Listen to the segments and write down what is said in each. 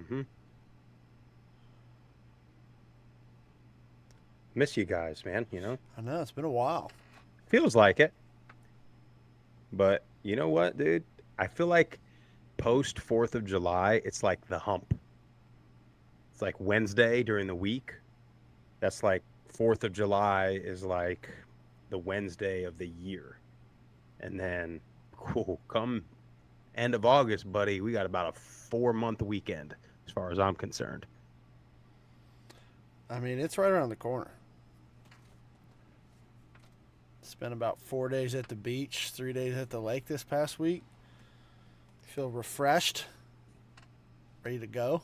Mm-hmm. Miss you guys, man. I know it's been a while. Feels like it. But you know what, dude? I feel like post 4th of July, it's like the hump. It's like Wednesday during the week. That's like 4th of July is like the Wednesday of the year. And then, cool, come end of August, buddy, we got about a 4-month weekend as far as I'm concerned. I mean, it's right around the corner. Spent about 4 days at the beach, 3 days at the lake this past week. Feel refreshed, ready to go.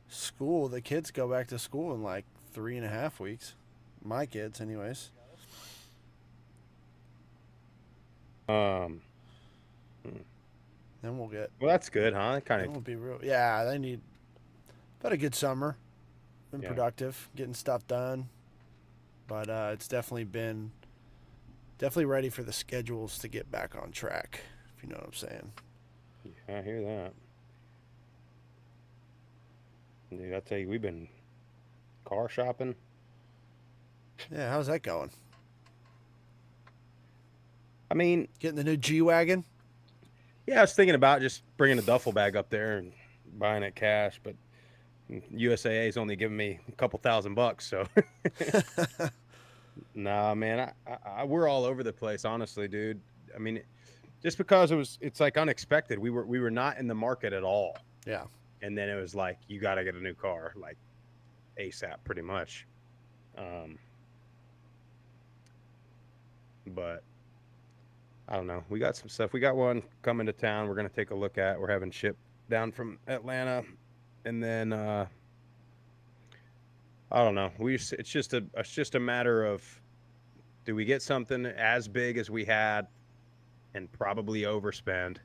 School, the kids go back to school in like 3.5 weeks. My kids, anyways. Um, hmm. Then we'll get. Well, that's good, huh? Kind Then of, we'll be real. Yeah, they need. But a good summer. Been yeah. productive, getting stuff done. But it's definitely ready for the schedules to get back on track. If you know what I'm saying. Yeah, I hear that. Dude, I tell you, we've been car shopping. Yeah, how's that going? I mean, Getting the new G wagon. yeah, I was thinking about just bringing a duffel bag up there and buying it cash, but USAA is only giving me a couple $1,000, so nah, man, we're all over the place, honestly, dude. I mean, just because it's like unexpected. We were not in the market at all, Yeah. and then it was like you got to get a new car like ASAP, pretty much. Um, but I don't know. We got some stuff. We got one coming to town. We're gonna take a look at. We're having ship down from Atlanta, and then I don't know. It's just a matter of, do we get something as big as we had and probably overspend,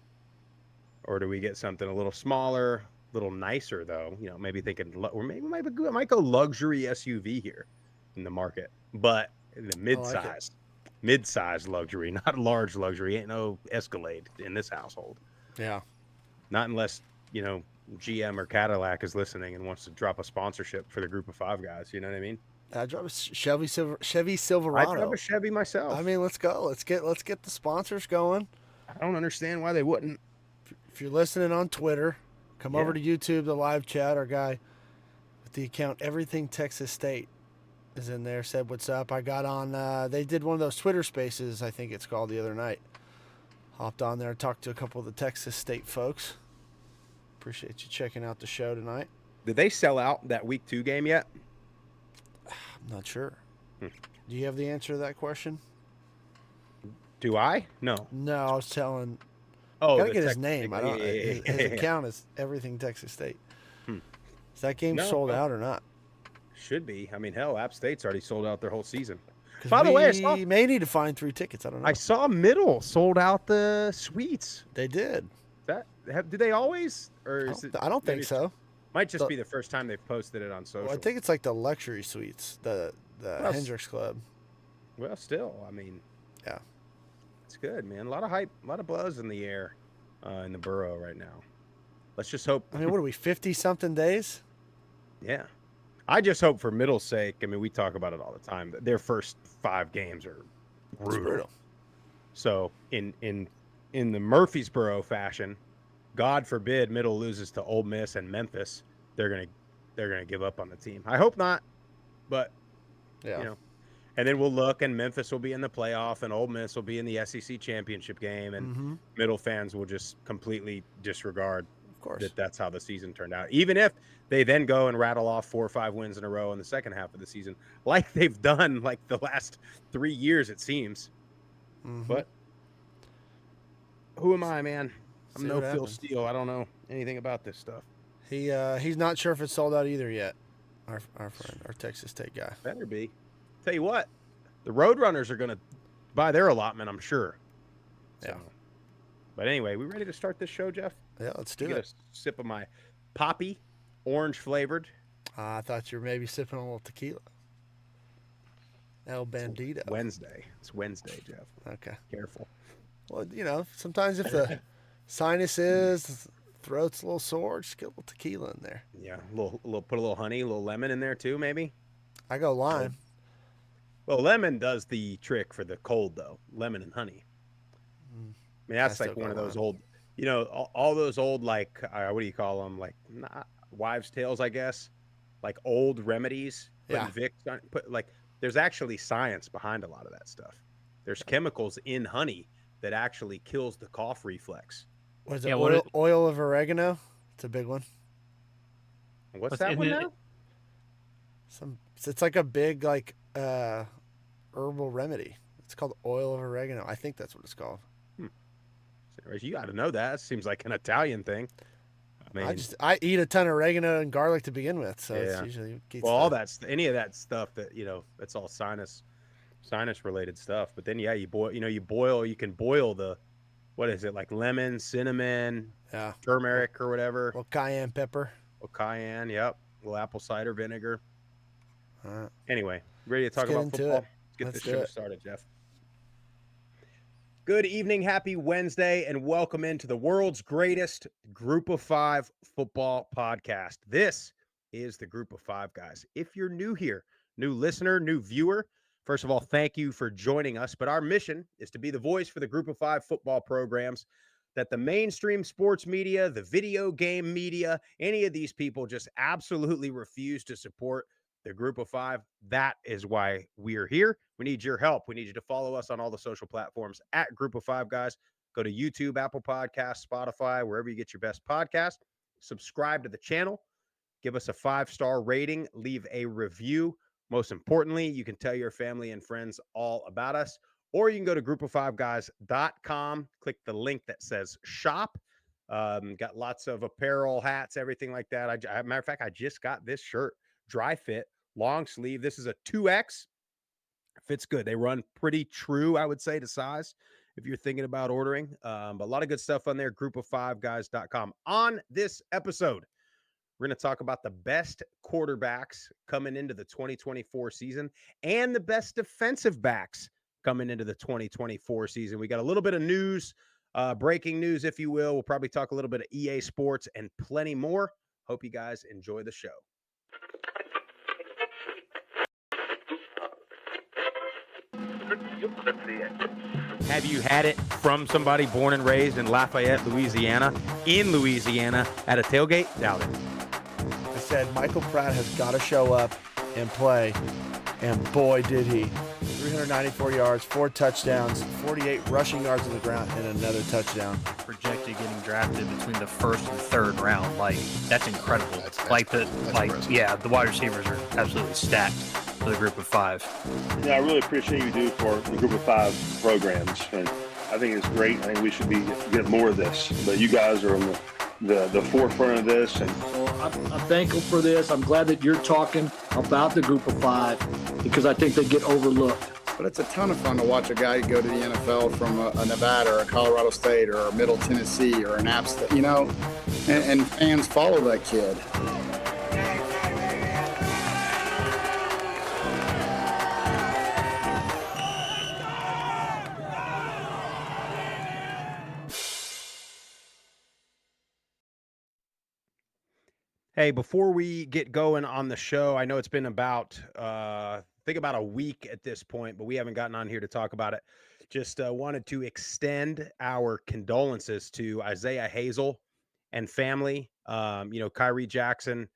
or do we get something a little smaller, a little nicer though? Maybe thinking, or maybe might go luxury SUV here in the market, but in the I like it. mid-size luxury, not large luxury. Ain't no Escalade in this household. Yeah. Not unless GM or Cadillac is listening and wants to drop a sponsorship for the group of five guys. You know what I mean? I drive a Chevy I drive a Silverado. Chevy I myself. mean, let's go. Let's get the sponsors going. I don't understand why they wouldn't. If you're listening on Twitter, come over Yeah. to YouTube, the live chat. Our guy with the account Everything Texas State is in there. Said what's up. I got on. They did one of those Twitter Spaces, I think it's called, the other night. Hopped on there, talked to a couple of the Texas State folks. Appreciate you checking out the show tonight. Did they sell out that week 2 game yet? I'm not sure. Hmm. Do you have the answer to that question? Do I? No. No, I was telling. Oh, Gotta the get his tech. name. I Yeah, don't. yeah, yeah, His yeah, yeah. account is Everything Texas State. Hmm. Is that game No, sold well, out or not? should be. I mean, hell, App State's already sold out their whole season. Because By the way, I saw we may need to find 3 tickets. I don't I know. saw Middle sold out the suites. They did. Do they always, or is it I don't maybe think so. might just The- be the first time they've posted it on social? Well, I think it's like the luxury suites, the Well, Hendrix Club. well, still, I mean, Yeah. it's good, man. A lot of hype, a lot of buzz in the air in the borough right now. Let's just hope. I mean, what are we, 50 something days? Yeah, I just hope for Middle's sake. I mean, we talk about it all the time. That their first 5 games are It's brutal. brutal. So in the Murfreesboro fashion, God forbid Middle loses to Ole Miss and Memphis. They're gonna give up on the team. I hope not, but Yeah. you know. And then we'll look, and Memphis will be in the playoff, and Ole Miss will be in the SEC championship game, and Mm-hmm. Middle fans will just completely disregard Of course. that that's how the season turned out. Even if they then go and rattle off 4 or 5 wins in a row in the second half of the season, like they've done like the last 3 years, it seems. Mm-hmm. But who am I, man? I'm See no what Phil happens. Steele. I don't know anything about this stuff. He's not sure if it's sold out either yet. Our friend, our Texas State guy. Better be. Tell you what, the Roadrunners are going to buy their allotment, I'm sure. So, Yeah. But anyway, we ready to start this show, Jeff? Yeah, let's do Get it. a sip of my poppy, orange flavored. I thought you were maybe sipping on a little tequila. El Bandito. Wednesday. It's Wednesday, Jeff. Okay. Careful. Well, sometimes if the sinuses, throat's a little sore, just get a little tequila in there. Yeah, put a little honey, a little lemon in there too, maybe. I go Oh, lime. well, lemon does the trick for the cold though. Lemon and honey. Mm, I mean, I that's still like go one of those lime. old, all those old like what do you call them? Like not wives' tales, I guess. Like old remedies, Yeah. putting Vicks on, there's actually science behind a lot of that stuff. There's chemicals in honey that actually kills the cough reflex. What is it? Yeah, Oil of oregano. It's a big one. What's what's that in one it? now? It's like a big like herbal remedy. It's called oil of oregano. I think that's what it's called. Hmm. You got to know that. It seems like an Italian thing. I mean, I eat a ton of oregano and garlic to begin with, so it's yeah. usually keeps Well, all the that's any of that stuff that that's all sinus related stuff. But then yeah, you can boil the what is it like lemon, cinnamon, yeah. turmeric or whatever, Well, cayenne pepper. or cayenne. Yep, a little apple cider vinegar. All right. Anyway, ready to Let's talk get about into football? it. Let's get Let's this do show it. started, Jeff. Good evening, happy Wednesday, and welcome into the world's greatest Group of Five football podcast. This is the Group of Five guys. If you're new here, new listener, new viewer, first of all, thank you for joining us. But our mission is to be the voice for the Group of Five football programs that the mainstream sports media, the video game media, any of these people just absolutely refuse to support the Group of Five. That is why we're here. We need your help. We need you to follow us on all the social platforms at Group of Five Guys. Go to YouTube, Apple Podcasts, Spotify, wherever you get your best podcast. Subscribe to the channel. Give us a 5-star rating. Leave a review. Most importantly, you can tell your family and friends all about us. Or you can go to groupof5guys.com. Click the link that says shop. Got lots of apparel, hats, everything like that. Matter of fact, I just got this shirt. Dry fit, long sleeve. This is a 2X. Fits good. They run pretty true, I would say, to size if you're thinking about ordering. But a lot of good stuff on there. Groupof5guys.com. On this episode, we're going to talk about the best quarterbacks coming into the 2024 season and the best defensive backs coming into the 2024 season. We got a little bit of news, breaking news, if you will. We'll probably talk a little bit of EA Sports and plenty more. Hope you guys enjoy the show. Have you had it from somebody born and raised in Lafayette, Louisiana, at a tailgate? Doubt it. I said Michael Pratt has got to show up and play, and boy did he. 394 yards, 4 touchdowns, 48 rushing yards on the ground, and another touchdown. Projected getting drafted between the first and third round. Like, that's incredible. That's impressive. Yeah, the wide receivers are absolutely stacked for the Group of Five. Yeah, I really appreciate you do for the Group of Five programs, and I think it's great. I think we should get more of this. But you guys are on the forefront of this, and So I'm thankful for this. I'm glad that you're talking about the Group of Five because I think they get overlooked. But it's a ton of fun to watch a guy go to the NFL from a Nevada or a Colorado State or a Middle Tennessee or an App State, and fans follow that kid. Hey, before we get going on the show, I know it's been about, I think about a week at this point, but we haven't gotten on here to talk about it. Just wanted to extend our condolences to Isaiah Hazel and family. Kyrie Jackson,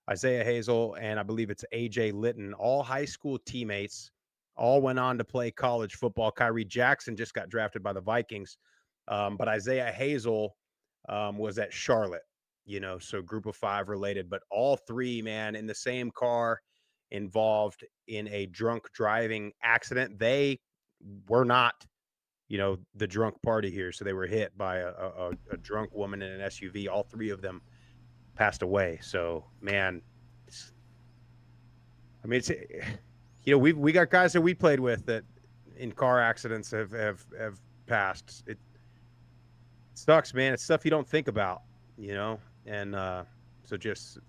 Isaiah Hazel, and I believe it's AJ Litton, all high school teammates, all went on to play college football. Kyrie Jackson just got drafted by the Vikings, but Isaiah Hazel was at Charlotte. So Group of Five related, but all three, man, in the same car, involved in a drunk driving accident. They were not, the drunk party here. So they were hit by a drunk woman in an SUV. All three of them passed away. So, man, it's we got guys that we played with that in car accidents have passed. It sucks, man. It's stuff you don't think about, And so just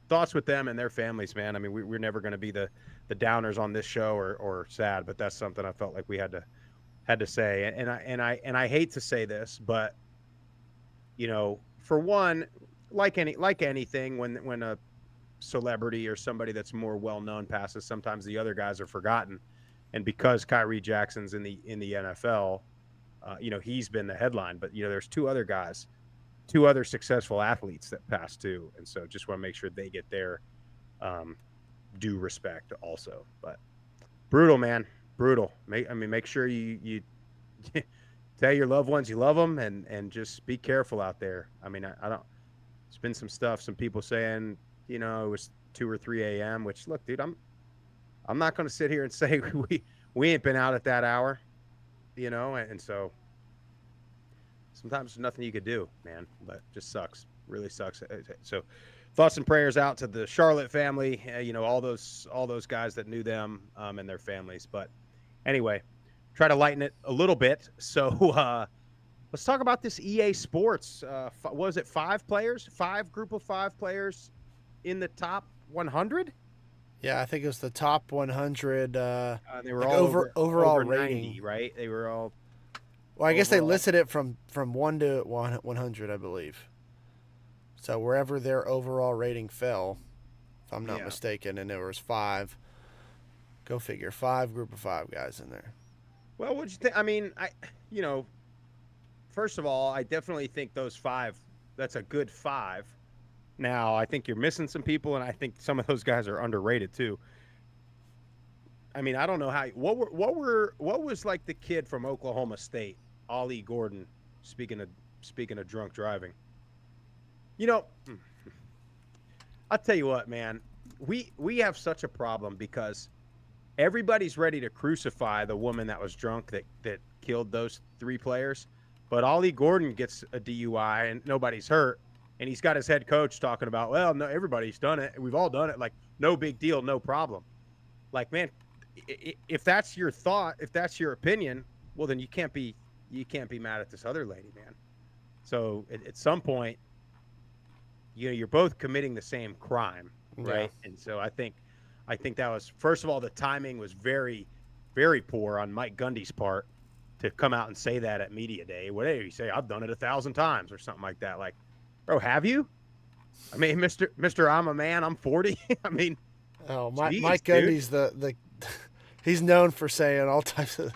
thoughts with them and their families, man. I mean, we're never going to be the downers on this show or sad, but that's something I felt like we had to say. And I hate to say this, but for one, like anything, when a celebrity or somebody that's more well known passes, sometimes the other guys are forgotten. And because Kyrie Jackson's in the NFL, he's been the headline. But there's two other successful athletes that pass too, and so just want to make sure they get their due respect also. But brutal, man, brutal. Make sure you tell your loved ones you love them, and just be careful out there. I don't. There's been some stuff, some people saying, it was 2 or 3 a.m. Which, look, dude, I'm not going to sit here and say we ain't been out at that hour, and so sometimes there's nothing you could do, man. But it just sucks, really sucks. So, thoughts and prayers out to the Charlotte family, all those guys that knew them and their families. But anyway, try to lighten it a little bit. So let's talk about this EA Sports. Was it 5 players? 5 group of 5 players in the top 100? Yeah, I think it was the top 100. They were like all overall over rating, 90, right? They were all. Well, I guess they overall. listed it from 1 to 100, I believe. So wherever their overall rating fell, if I'm not mistaken, and there was 5. Go figure, 5 group of 5 guys in there. Well, what'd you think? First of all, I definitely think those 5. That's a good 5. Now, I think you're missing some people, and I think some of those guys are underrated too. I don't know how. What was like the kid from Oklahoma State, Ollie Gordon? Speaking of drunk driving, I'll tell you what, man. We have such a problem because everybody's ready to crucify the woman that was drunk that killed those 3 players, but Ollie Gordon gets a DUI and nobody's hurt. And he's got his head coach talking about, well, no, everybody's done it. We've all done it. Like, no big deal, no problem. Like, man, if that's your thought, if that's your opinion, well, then you can't be mad at this other lady, man. So at some point, you're both committing the same crime, right? Yeah. And so I think that was, first of all, the timing was very, very poor on Mike Gundy's part to come out and say that at media day. What did he say? I've done it 1,000 times or something like that. Like, bro, have you? Mr. I'm a man. I'm 40. Mike Gundy's the he's known for saying all types of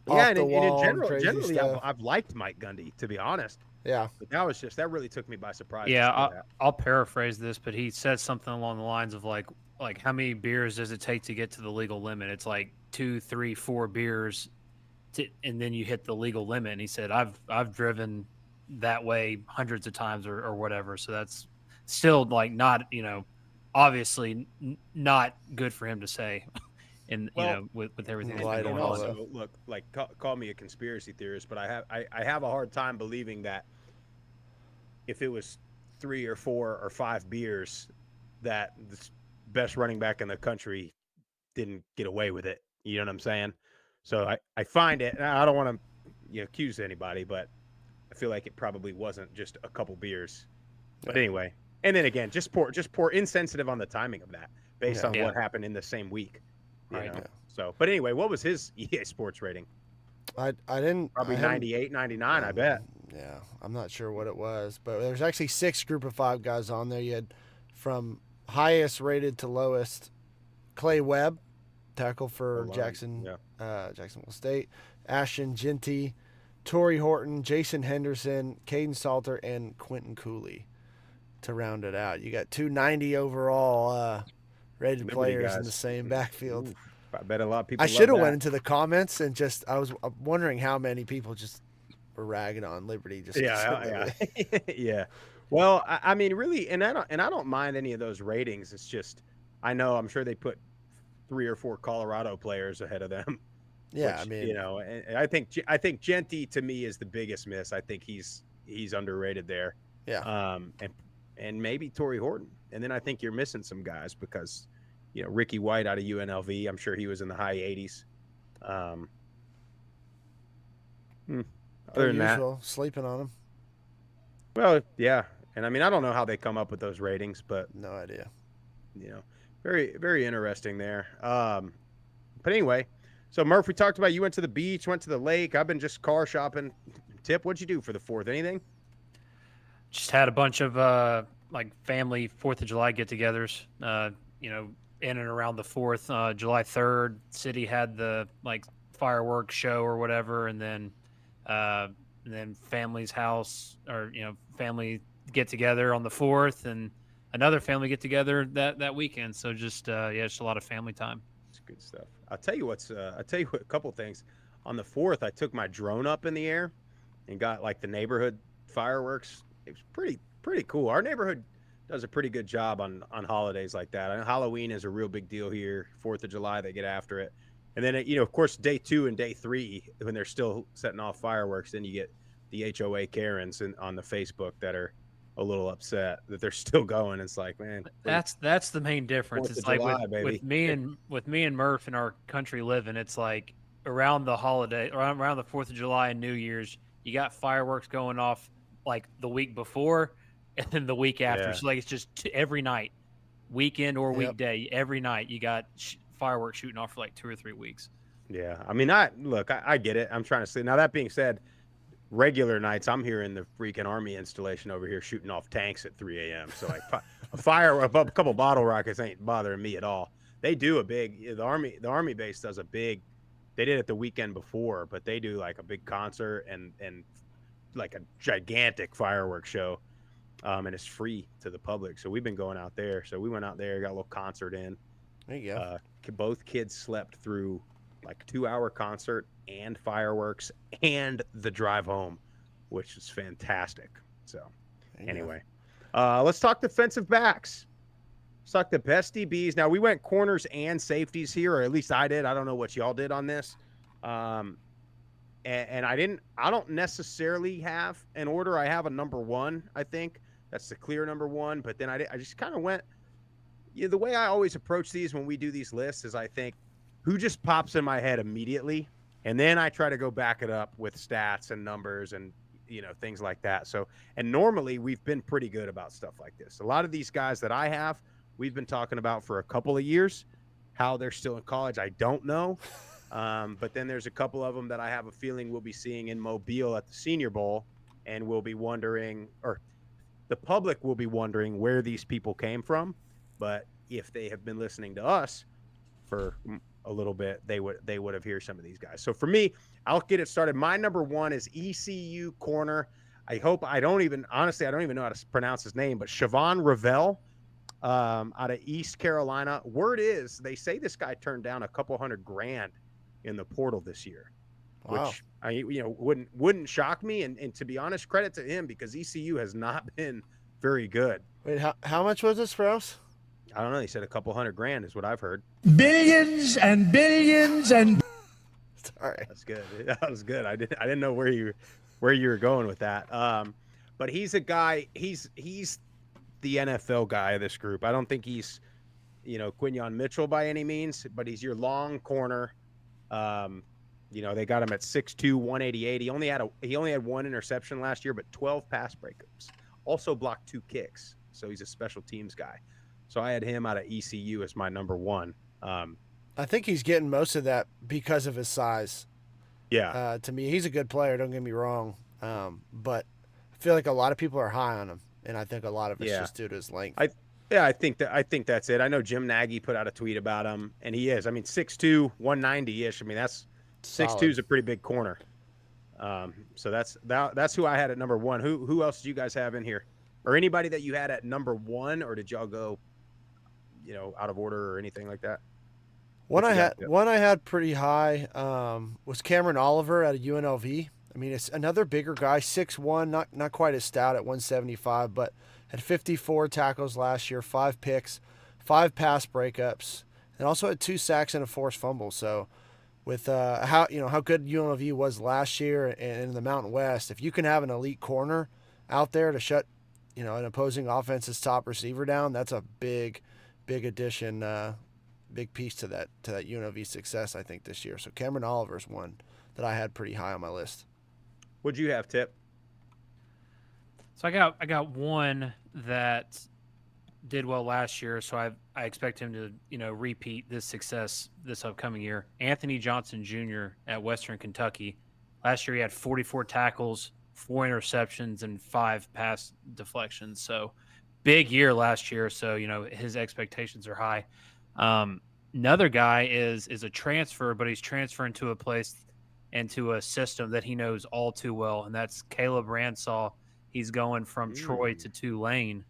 and in generally, stuff. I've liked Mike Gundy, to be honest. Yeah, but that really took me by surprise. Yeah, I'll paraphrase this, but he said something along the lines of like how many beers does it take to get to the legal limit? It's like 2, 3, 4 beers, and then you hit the legal limit. And he said, I've driven that way hundreds of times or whatever. So that's still like not, obviously not good for him to say. And with everything that's going on. Also, look, like call me a conspiracy theorist, but I have a hard time believing that if it was 3 or 4 or 5 beers, that the best running back in the country didn't get away with it. You know what I'm saying? So I find it. I don't want to accuse anybody, but I feel like it probably wasn't just a couple beers. But anyway, and then again, just poor insensitive on the timing of that based on what happened in the same week. Right. So, but anyway, what was his EA Sports rating? I didn't. Probably 98, 99, I bet. Yeah, I'm not sure what it was, but there's actually 6 group of 5 guys on there. You had from highest rated to lowest, Clay Webb, tackle for Jacksonville State, Ashton Genty, Torrey Horton, Jason Henderson, Caden Salter, and Quentin Cooley to round it out. You got 290 overall rated players in the same backfield. Ooh, I bet a lot of people. I should have went into the comments and I was wondering how many people just were ragging on Liberty. Yeah. Well, I mean, really, and I don't mind any of those ratings. It's just, I'm sure they put 3 or 4 Colorado players ahead of them. Yeah, which, and I think Genty to me is the biggest miss. I think he's underrated there. Yeah. And maybe Torrey Horton. And then I think you're missing some guys because, Ricky White out of UNLV, I'm sure he was in the high 80s. Other than that, sleeping on him. Well, yeah. And I mean, I don't know how they come up with those ratings, but no idea. Very, very interesting there. But anyway, so Murph, we talked about you went to the beach, went to the lake. I've been just car shopping. Tip, what'd you do for the 4th? Anything? Just had a bunch of like family 4th of July get-togethers. You know, in and around the 4th, July 3rd, city had the like fireworks show or whatever, and then family's house, or family get together on the 4th, and another family get together that weekend. So just just a lot of family time. It's good stuff. I'll tell you what, a couple things. On the 4th, I took my drone up in the air and got like the neighborhood fireworks. It was pretty cool. Our neighborhood does a pretty good job on holidays like that. I know Halloween is a real big deal here. 4th of July, they get after it. And then, of course, day 2 and day 3, when they're still setting off fireworks, then you get the HOA Karens on the Facebook that are a little upset that they're still going. It's like, man, that's the main difference. 4th of It's like July, with me and Murph in our country living, it's like around the holiday, around the 4th of July and New Year's, you got fireworks going off like the week before and then the week after. Yeah. So like it's just every night, weekend or weekday, every night you got fireworks shooting off for like 2 or 3 weeks. Yeah, I mean, I get it. I'm trying to see. Now that being said, regular nights, I'm here in the freaking army installation over here shooting off tanks at 3 a.m. So like a couple bottle rockets ain't bothering me at all. They do the army base does a big. They did it the weekend before, but they do like a big concert and like a gigantic fireworks show, and it's free to the public. So we've been going out there. So we went out there, got a little concert in. There you go. Both kids slept through like 2-hour concert and fireworks and the drive home, which is fantastic. So anyway, let's talk defensive backs. Let's talk the best DBs. Now we went corners and safeties here, or at least I did. I don't know what y'all did on this. And I don't necessarily have an order. I have a number 1. I think that's the clear number 1. But then I just kind of went, the way I always approach these when we do these lists is I think who just pops in my head immediately. And then I try to go back it up with stats and numbers and, things like that. So, and normally we've been pretty good about stuff like this. A lot of these guys that I have, we've been talking about for a couple of years. How they're still in college, I don't know. But then there's a couple of them that I have a feeling we'll be seeing in Mobile at the Senior Bowl, and we'll be wondering, or the public will be wondering where these people came from. But if they have been listening to us for a little bit, they would have heard some of these guys. So for me, I'll get it started. My number 1 is ECU corner. I don't even know how to pronounce his name, but Siobhan Ravel, out of East Carolina. Word is they say this guy turned down a couple $100,000 in the portal this year, Wow. which wouldn't shock me. And to be honest, credit to him, because ECU has not been very good. Wait, how much was this, Sprouse? I don't know. He said a couple $100,000 is what I've heard. Billions and billions and. Sorry. That's good. That was good. I didn't know where you were going with that. But he's a guy. He's the NFL guy of this group. I don't think he's, Quinyon Mitchell by any means, but he's your long corner. They got him at 6'2", 188. He only had 1 interception last year, but 12 pass breakups. Also blocked 2 kicks. So he's a special teams guy. So I had him out of ECU as my number 1. I think he's getting most of that because of his size. Yeah. To me, he's a good player. Don't get me wrong. But I feel like a lot of people are high on him, and I think a lot of it's just due to his length. I think that's it. I know Jim Nagy put out a tweet about him, and he is. I mean, 6'2", 190-ish. I mean, that's 6'2" is a pretty big corner. So that's who I had at number 1. Who else did you guys have in here, or anybody that you had at number 1, or did y'all go, out of order or anything like that? One I had pretty high was Cameron Oliver at UNLV. I mean, it's another bigger guy, 6'1", not quite as stout at 175, but had 54 tackles last year, 5 picks, 5 pass breakups, and also had 2 sacks and a forced fumble. So with how good UNLV was last year and in the Mountain West, if you can have an elite corner out there to shut an opposing offense's top receiver down, that's a big addition, big piece to that UNLV success, I think, this year. So Cameron Oliver's one that I had pretty high on my list. What'd you have, Tip? So I got one that did well last year, so I expect him to repeat this success this upcoming year. Anthony Johnson Jr. at Western Kentucky. Last year he had 44 tackles, 4 interceptions, and 5 pass deflections. So big year last year. So, his expectations are high. Another guy is a transfer, but he's transferring to a place into a system that he knows all too well, and that's Caleb Ransaw. He's going from Troy to Tulane.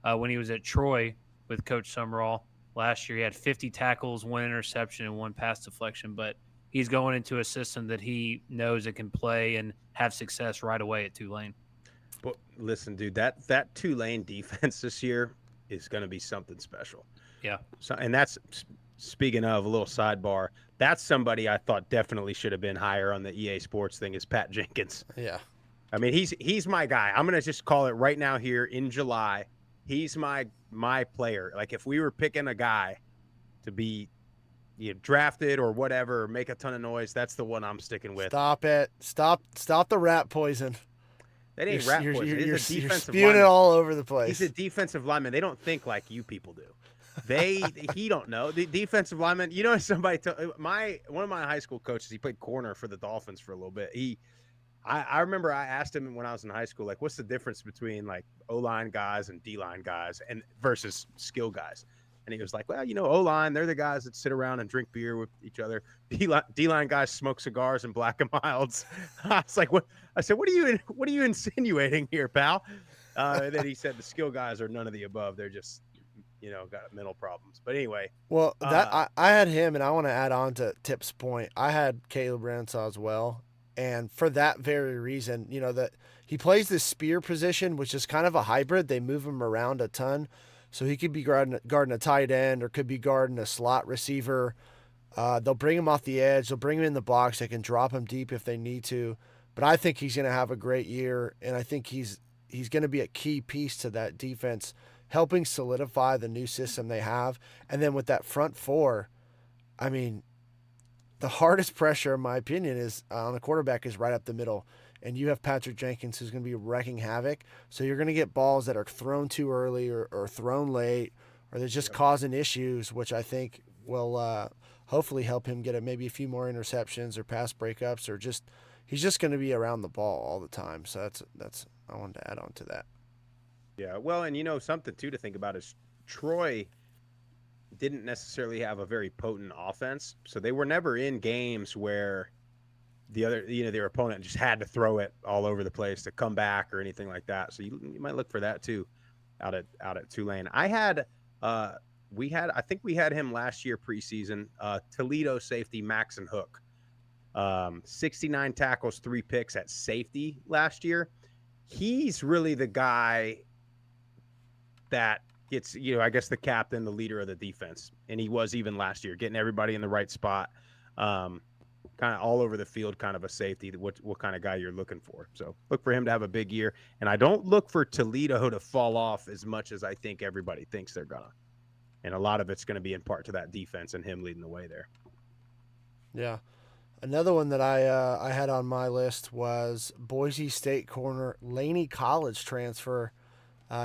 When he was at Troy with Coach Summerall last year, he had 50 tackles, 1 interception, and 1 pass deflection. But he's going into a system that he knows it can play and have success right away at Tulane. But listen, dude, that Tulane defense this year is going to be something special. Yeah. So, and that's speaking of a little sidebar. That's somebody I thought definitely should have been higher on the EA Sports thing is Pat Jenkins. Yeah. I mean, he's my guy. I'm gonna just call it right now here in July. He's my player. Like if we were picking a guy to be drafted or whatever, or make a ton of noise, that's the one I'm sticking with. Stop it. Stop the rat poison. That ain't rat poison. You're defensive spewing lineman. it all over the place. He's a defensive lineman. They don't think like you people do. He don't know. The defensive lineman, somebody one of my high school coaches, he played corner for the Dolphins for a little bit. I remember I asked him when I was in high school, like, what's the difference between like O-line guys and D-line guys and versus skill guys? And he was like, well, O-line, they're the guys that sit around and drink beer with each other. D-line guys smoke cigars and Black and Milds. I was like, what? I said, what are you insinuating here, pal? And then he said the skill guys are none of the above. They're just, got mental problems. But anyway. Well, I had him, and I want to add on to Tip's point. I had Caleb Ransaw as well. And for that very reason, that he plays this spear position, which is kind of a hybrid. They move him around a ton. So he could be guarding a tight end or could be guarding a slot receiver. They'll bring him off the edge. They'll bring him in the box. They can drop him deep if they need to. But I think he's going to have a great year, and I think he's going to be a key piece to that defense, helping solidify the new system they have. And then with that front four, I mean, the hardest pressure, in my opinion, is on a quarterback is right up the middle. And you have Patrick Jenkins who's going to be wrecking havoc. So you're going to get balls that are thrown too early or thrown late, or they're just causing issues, which I think will hopefully help him get maybe a few more interceptions or pass breakups, or he's just going to be around the ball all the time. So that's I wanted to add on to that. Yeah, well, and something too to think about is Troy didn't necessarily have a very potent offense, so they were never in games where their opponent just had to throw it all over the place to come back or anything like that. So you might look for that too out at Tulane. I think we had him last year preseason, Toledo safety Maxon Hook. 69 tackles, 3 picks at safety last year. He's really the guy that gets, I guess the captain, the leader of the defense. And he was even last year, getting everybody in the right spot. Kind of all over the field, kind of a safety, what kind of guy you're looking for. So look for him to have a big year. And I don't look for Toledo to fall off as much as I think everybody thinks they're going to. And a lot of it's going to be in part to that defense and him leading the way there. Yeah. Another one that I had on my list was Boise State corner, Laney College transfer.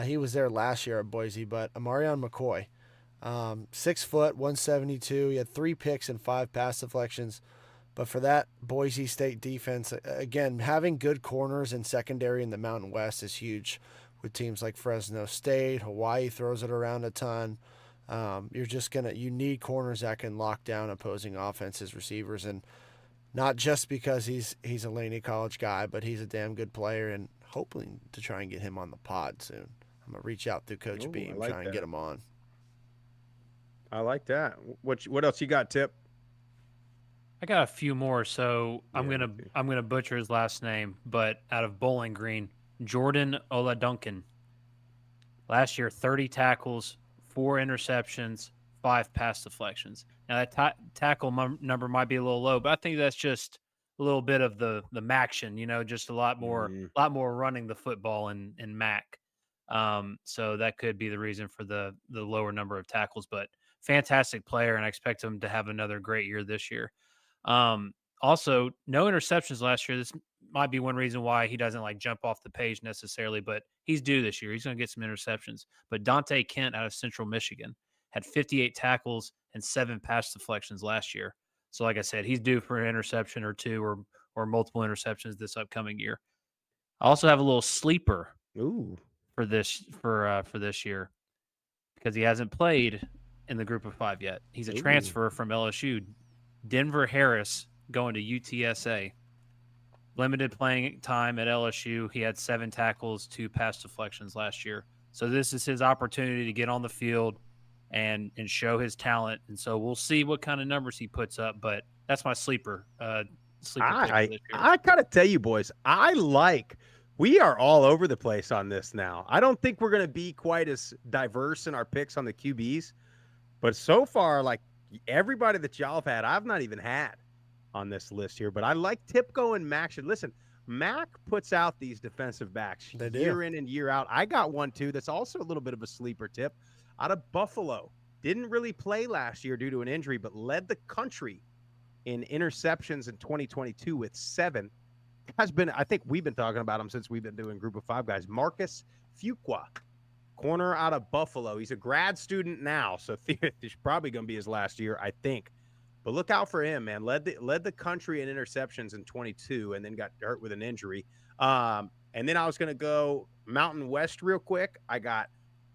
He was there last year at Boise, but Amarion McCoy, 6 foot, 172. He had 3 picks and 5 pass deflections. But for that Boise State defense, again, having good corners in secondary in the Mountain West is huge with teams like Fresno State. Hawaii throws it around a ton. You need corners that can lock down opposing offenses, receivers, and not just because he's a Laney College guy, but he's a damn good player, and hoping to try and get him on the pod soon. I'm going to reach out through Coach Beam, try and get him on. I like that. What else you got, Tip? I got a few more, so I'm gonna butcher his last name, but out of Bowling Green, Jordan Oladuncan. Last year, 30 tackles, 4 interceptions, 5 pass deflections. Now that tackle number might be a little low, but I think that's just a little bit of the MACtion, just a lot more running the football in MAC. So that could be the reason for the lower number of tackles, but fantastic player, and I expect him to have another great year this year. Also, no interceptions last year. This might be one reason why he doesn't jump off the page necessarily, but he's due this year. He's going to get some interceptions. But Dante Kent out of Central Michigan had 58 tackles and 7 pass deflections last year. So like I said, he's due for an interception or 2 or multiple interceptions this upcoming year. I also have a little sleeper Ooh. for this year because he hasn't played in the group of 5 yet. He's a Ooh. transfer from LSU. Denver Harris going to UTSA. Limited playing time at LSU. He had 7 tackles, 2 pass deflections last year. So this is his opportunity to get on the field and show his talent. And so we'll see what kind of numbers he puts up. But that's my sleeper pick for this year. I gotta tell you, boys, we are all over the place on this now. I don't think we're gonna be quite as diverse in our picks on the QBs, but so far, like everybody that y'all have had, I've not even had on this list here. But I like Tipko and Mac. Listen, Mac puts out these defensive backs year in and year out. I got one too that's also a little bit of a sleeper tip out of Buffalo. Didn't really play last year due to an injury, but led the country in interceptions in 2022 with 7. I think we've been talking about him since we've been doing Group of 5 guys. Marcus Fuqua, corner out of Buffalo. He's a grad student now, so it's probably going to be his last year, I think. But look out for him, man. Led the country in interceptions in 22 and then got hurt with an injury. And then I was going to go Mountain West real quick. I got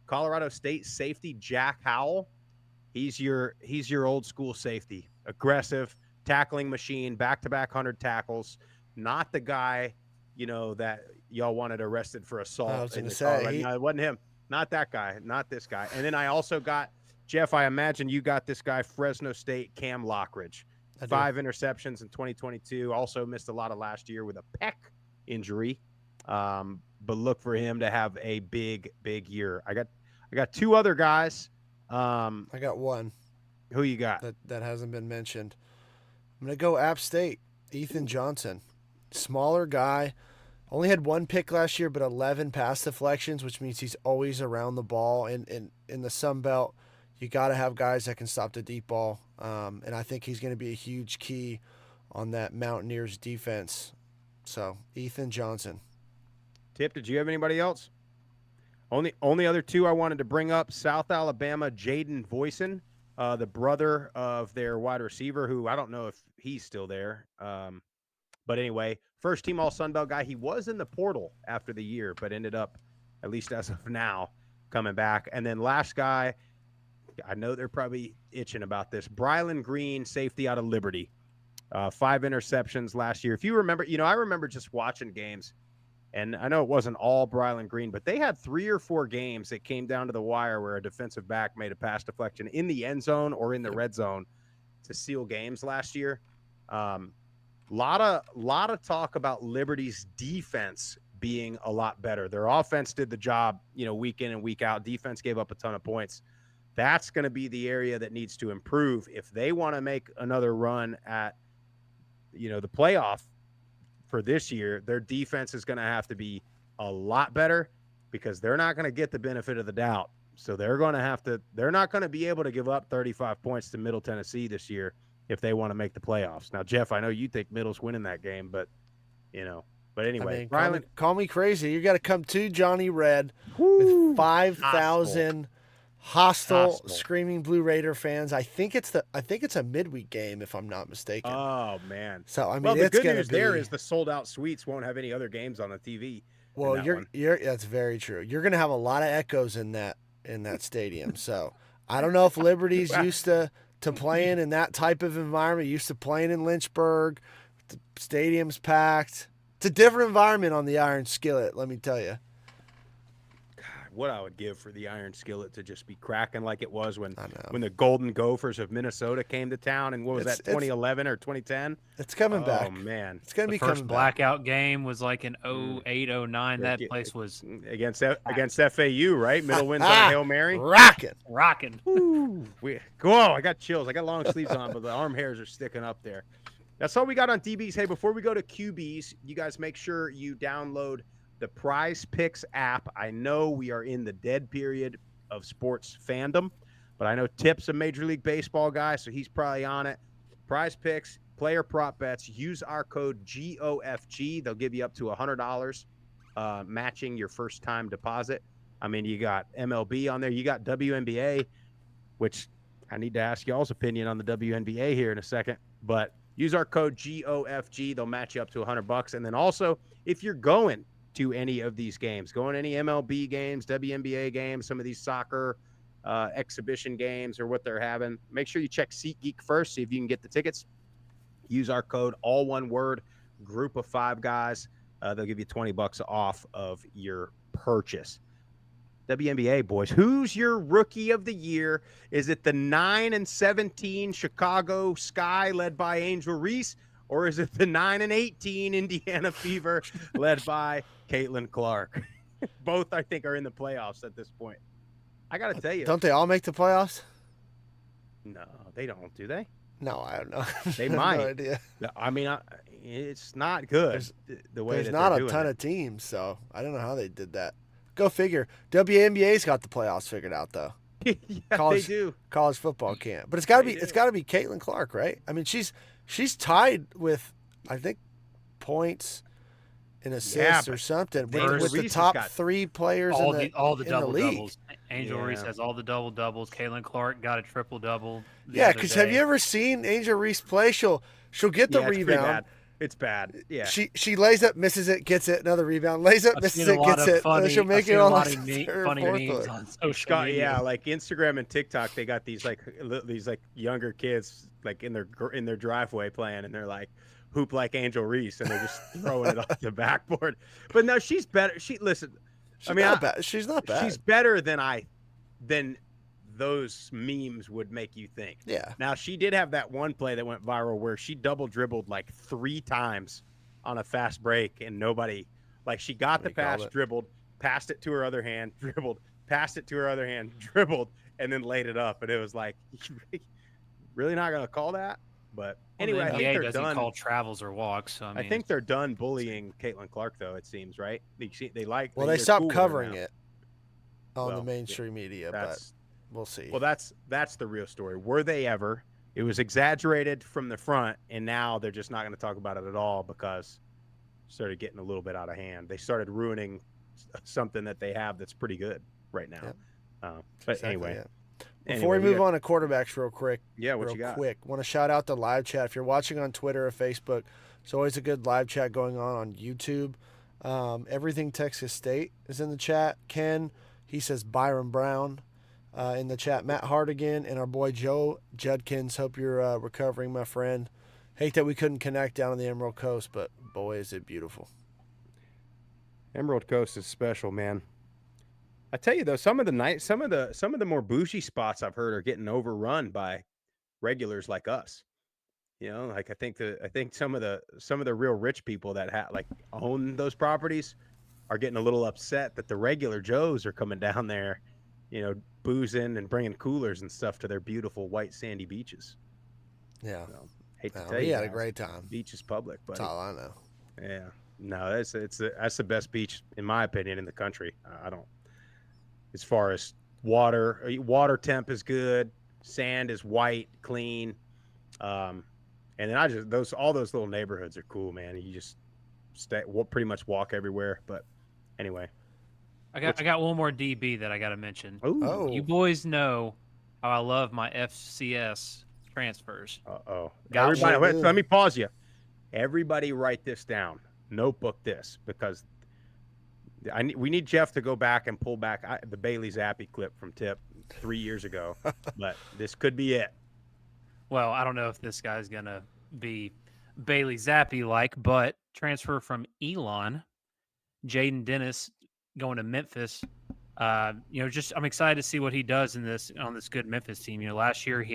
Colorado State safety Jack Howell. He's your old school safety. Aggressive, tackling machine, back-to-back 100 tackles. Not the guy, that y'all wanted arrested for assault. I was going to say. No, it wasn't him. Not that guy. Not this guy. And then I also got Jeff, I imagine you got this guy, Fresno State, Cam Lockridge. 5 interceptions in 2022. Also missed a lot of last year with a pec injury. But look for him to have a big, big year. I got 2 other guys. I got one. Who you got? That hasn't been mentioned. I'm going to go App State, Ethan Johnson. Smaller guy. Only had 1 pick last year, but 11 pass deflections, which means he's always around the ball. And in the Sun Belt, you got to have guys that can stop the deep ball. And I think he's going to be a huge key on that Mountaineers defense. So, Ethan Johnson. Tip, did you have anybody else? Only other 2 I wanted to bring up, South Alabama, Jaden Voisin, the brother of their wide receiver, who I don't know if he's still there. But anyway, first team all Sun Belt guy. He was in the portal after the year, but ended up, at least as of now, coming back. And then last guy, I know they're probably itching about this. Brylan Green, safety out of Liberty. 5 interceptions last year. If you remember, I remember just watching games, and I know it wasn't all Brylan Green, but they had 3 or 4 games that came down to the wire where a defensive back made a pass deflection in the end zone or in the red zone to seal games last year. Lot of talk about Liberty's defense being a lot better. Their offense did the job, week in and week out. Defense gave up a ton of points. That's going to be the area that needs to improve if they want to make another run at, the playoff for this year. Their defense is going to have to be a lot better because they're not going to get the benefit of the doubt. So they're not going to be able to give up 35 points to Middle Tennessee this year if they want to make the playoffs. Now, Jeff, I know you think Middle's winning that game, but anyway, call me crazy. You got to come to Johnny Red with 5,000 hostile screaming Blue Raider fans. I think it's a midweek game if I'm not mistaken. Oh man. So the good news there is the sold out suites won't have any other games on the TV. Well, that's very true. You're going to have a lot of echoes in that stadium. So, I don't know if Liberty's used to playing in that type of environment, used to playing in Lynchburg. The stadium's packed. It's a different environment on the Iron Skillet, let me tell you. What I would give for the Iron Skillet to just be cracking like it was when the Golden Gophers of Minnesota came to town, and what was that, 2011 or 2010? It's coming back. Oh man, it's gonna be coming back. Blackout game was like in 08, 09. That place was against FAU, right? Middle wins on Hail Mary, rocking. I got chills. I got long sleeves on, but the arm hairs are sticking up there. That's all we got on DBs. Hey, before we go to QBs, you guys make sure you download the Prize Picks app. I know we are in the dead period of sports fandom, but I know Tip's a Major League Baseball guy, so he's probably on it. Prize Picks, player prop bets. Use our code GOFG. They'll give you up to $100 matching your first-time deposit. I mean, you got MLB on there. You got WNBA, which I need to ask y'all's opinion on the WNBA here in a second. But use our code GOFG. They'll match you up to $100. And then also, if you're going to any of these games. Going to any MLB games, WNBA games, some of these soccer exhibition games or what they're having. Make sure you check SeatGeek first, see if you can get the tickets. Use our code, all one word, group of 5 guys. They'll give you $20 off of your purchase. WNBA, boys, who's your rookie of the year? Is it the 9-17 Chicago Sky led by Angel Reese, or is it the 9-18 Indiana Fever led by Caitlin Clark? Both, I think, are in the playoffs at this point. I got to tell you. Don't they all make the playoffs? No, they don't, do they? No, I don't know. They I have might. no idea. I mean, it's not good the way There's that not they're a doing ton it. of teams, so I don't know how they did that. Go figure. WNBA's got the playoffs figured out though. Yeah, College- they do. College football can't. But it's got to They be do. it's got to be Caitlin Clark, right? I mean, she's tied with I think points and assists or but something Angel with the Reese has top got 3 players all in the the double league. doubles. Angel Reese Yeah. has all the double doubles. Caitlin Clark got a triple double. Yeah, because have you ever seen Angel Reese play? She'll get the Yeah, it's pretty rebound. bad. It's bad. Yeah. She lays up, misses it, gets it, another rebound, lays up, I've misses seen it, a lot gets of it. funny, She'll make I've it seen a on lot like of third or funny fourth memes one. on social Scott, media. yeah, like Instagram and TikTok, they got these younger kids like in their driveway playing, and they're like hoop like Angel Reese, and they're just throwing it off the backboard. But no, she's better. She's not bad. She's not bad. She's better than those memes would make you think. Yeah. Now she did have that one play that went viral where she double dribbled like 3 times on a fast break, and nobody she got the pass, dribbled, passed it to her other hand, dribbled, passed it to her other hand, dribbled, and then laid it up. And it was like, really not going to call that? But anyway, I think NBA they're doesn't done. call travels or walks. So, I think they're done bullying Caitlin Clark, though. It seems right. They like. Well, they're they stopped cool with her covering now. it on the Well, mainstream media, but That's we'll see. well, that's the real story. Were they ever? It was exaggerated from the front, and now they're just not going to talk about it at all because it started getting a little bit out of hand. They started ruining something that they have that's pretty good right now. Yep. But Exactly, anyway, yeah. Before we move on to quarterbacks real quick, Yeah, what real you got? quick, want to shout out the live chat. If you're watching on Twitter or Facebook, it's always a good live chat going on YouTube. Everything Texas State is in the chat. Ken, he says Byron Brown in the chat. Matt Hardigan and our boy Joe Judkins. Hope you're recovering, my friend. Hate that we couldn't connect down on the Emerald Coast, but boy, is it beautiful. Emerald Coast is special, man. I tell you though, some of the more bougie spots I've heard are getting overrun by regulars like us. You know, like I think some of the real rich people that own those properties are getting a little upset that the regular Joes are coming down there, you know, boozing and bringing coolers and stuff to their beautiful white sandy beaches. Yeah. So, hate to No, tell we you, had a guys, great time. beach is public, but That's all I know. yeah, no, that's the best beach in my opinion in the country. I don't, as far as water temp is good, sand is white, clean, and then all those little neighborhoods are cool, man. You just pretty much walk everywhere. But anyway, I got one more DB that I got to mention. ooh, Oh. You boys know how I love my FCS transfers. uh-oh. Got Everybody, you. wait, let me pause you. Everybody write this down. Notebook this, because we need Jeff to go back and pull back the Bailey Zappi clip from Tip 3 years ago. But this could be it. Well, I don't know if this guy's going to be Bailey Zappi like, but transfer from Elon, Jaden Dennis going to Memphis. I'm excited to see what he does on this good Memphis team. You know, last year he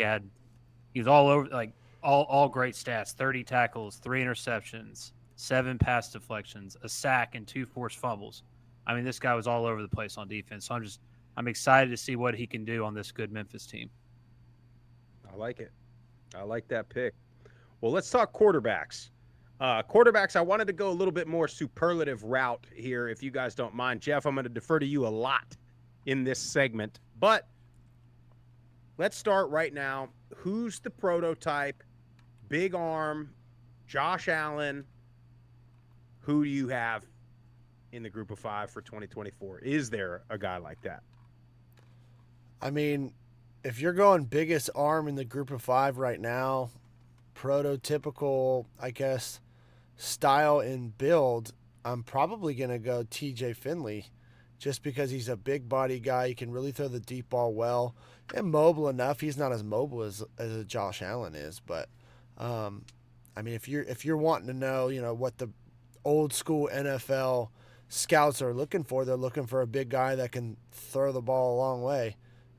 was all over, all great stats: 30 tackles, 3 interceptions, 7 pass deflections, a sack, and 2 forced fumbles. I mean, this guy was all over the place on defense. So I'm excited to see what he can do on this good Memphis team. I like it. I like that pick. Well, let's talk quarterbacks. I wanted to go a little bit more superlative route here, if you guys don't mind. Jeff, I'm going to defer to you a lot in this segment. But let's start right now. Who's the prototype? Big arm, Josh Allen. Who do you have in the group of 5 for 2024? Is there a guy like that? I mean, if you're going biggest arm in the group of 5 right now, prototypical, I guess, style and build, I'm probably gonna go T.J. Finley, just because he's a big body guy. He can really throw the deep ball well and mobile enough. He's not as mobile as a Josh Allen is, but I mean, if you're wanting to know, what the old school NFL scouts are looking for, they're looking for a big guy that can throw the ball a long way,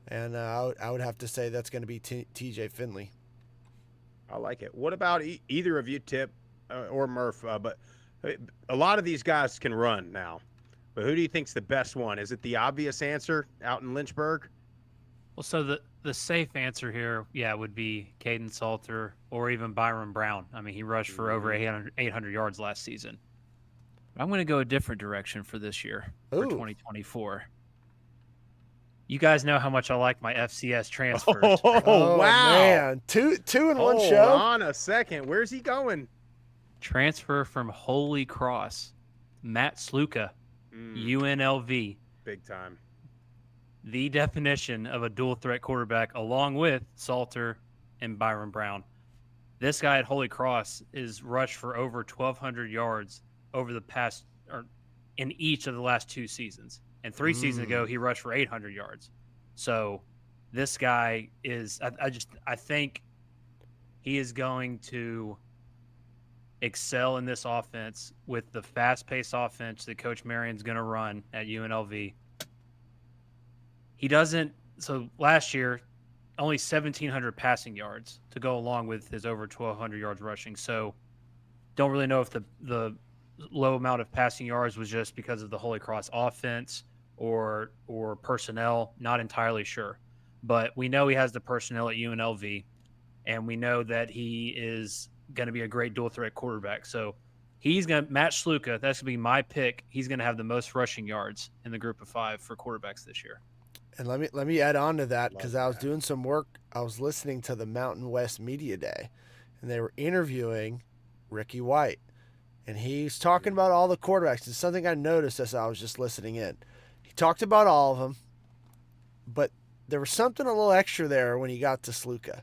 and I would have to say that's going to be T.J. Finley. I like it. What about either of you, Tip or Murph? But a lot of these guys can run now. But who do you think's the best one? Is it the obvious answer out in Lynchburg? Well, so the safe answer here, would be Caden Salter or even Byron Brown. I mean, he rushed for over 800 yards last season. But I'm going to go a different direction for this year, for 2024. You guys know how much I like my FCS transfers. Oh wow. Man. Two in one show? Hold on a second. Where's he going? Transfer from Holy Cross, Matt Sluka, UNLV. Big time. The definition of a dual threat quarterback, along with Salter and Byron Brown. This guy at Holy Cross is rushed for over 1,200 yards over the past, or in each of the last 2 seasons. And 3 seasons ago, he rushed for 800 yards. So this guy is, I think he is going to excel in this offense with the fast-paced offense that Coach Marion's going to run at UNLV. He doesn't. So last year, only 1,700 passing yards to go along with his over 1,200 yards rushing. So don't really know if the low amount of passing yards was just because of the Holy Cross offense or personnel. Not entirely sure. But we know he has the personnel at UNLV, and we know that he is going to be a great dual threat quarterback. So he's going to match Sluka. That's going to be my pick. He's going to have the most rushing yards in the group of 5 for quarterbacks this year. And let me add on to that, because I was doing some work. I was listening to the Mountain West Media Day, and they were interviewing Ricky White, and he's talking about all the quarterbacks. It's something I noticed as I was just listening in. He talked about all of them, but there was something a little extra there when he got to Sluka,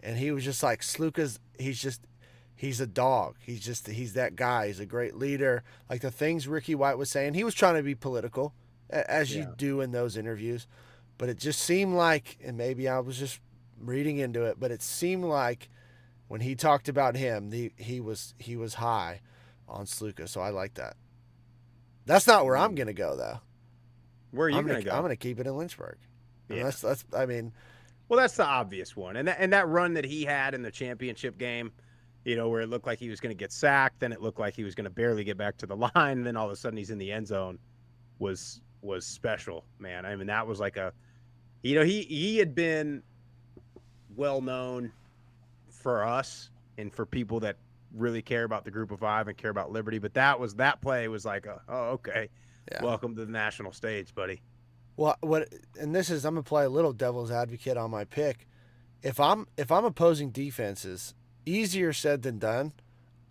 and he was just like, he's a dog. He's that guy. He's a great leader. Like the things Ricky White was saying, he was trying to be political, as you do in those interviews. But it just seemed like, and maybe I was just reading into it, but it seemed like when he talked about him, he was high on Sluka. So I like that. That's not where I'm gonna go though. Where are you gonna go? I'm gonna keep it in Lynchburg. Yeah. That's I mean, well, that's the obvious one, and that run that he had in the championship game, where it looked like he was going to get sacked, then it looked like he was going to barely get back to the line, and then all of a sudden he's in the end zone, was special, man. I mean, that was like he had been well known for us and for people that really care about the group of 5 and care about Liberty, but that play was like, okay, welcome to the national stage, buddy. Well, and this is, I'm gonna play a little devil's advocate on my pick. If I'm opposing defenses, easier said than done.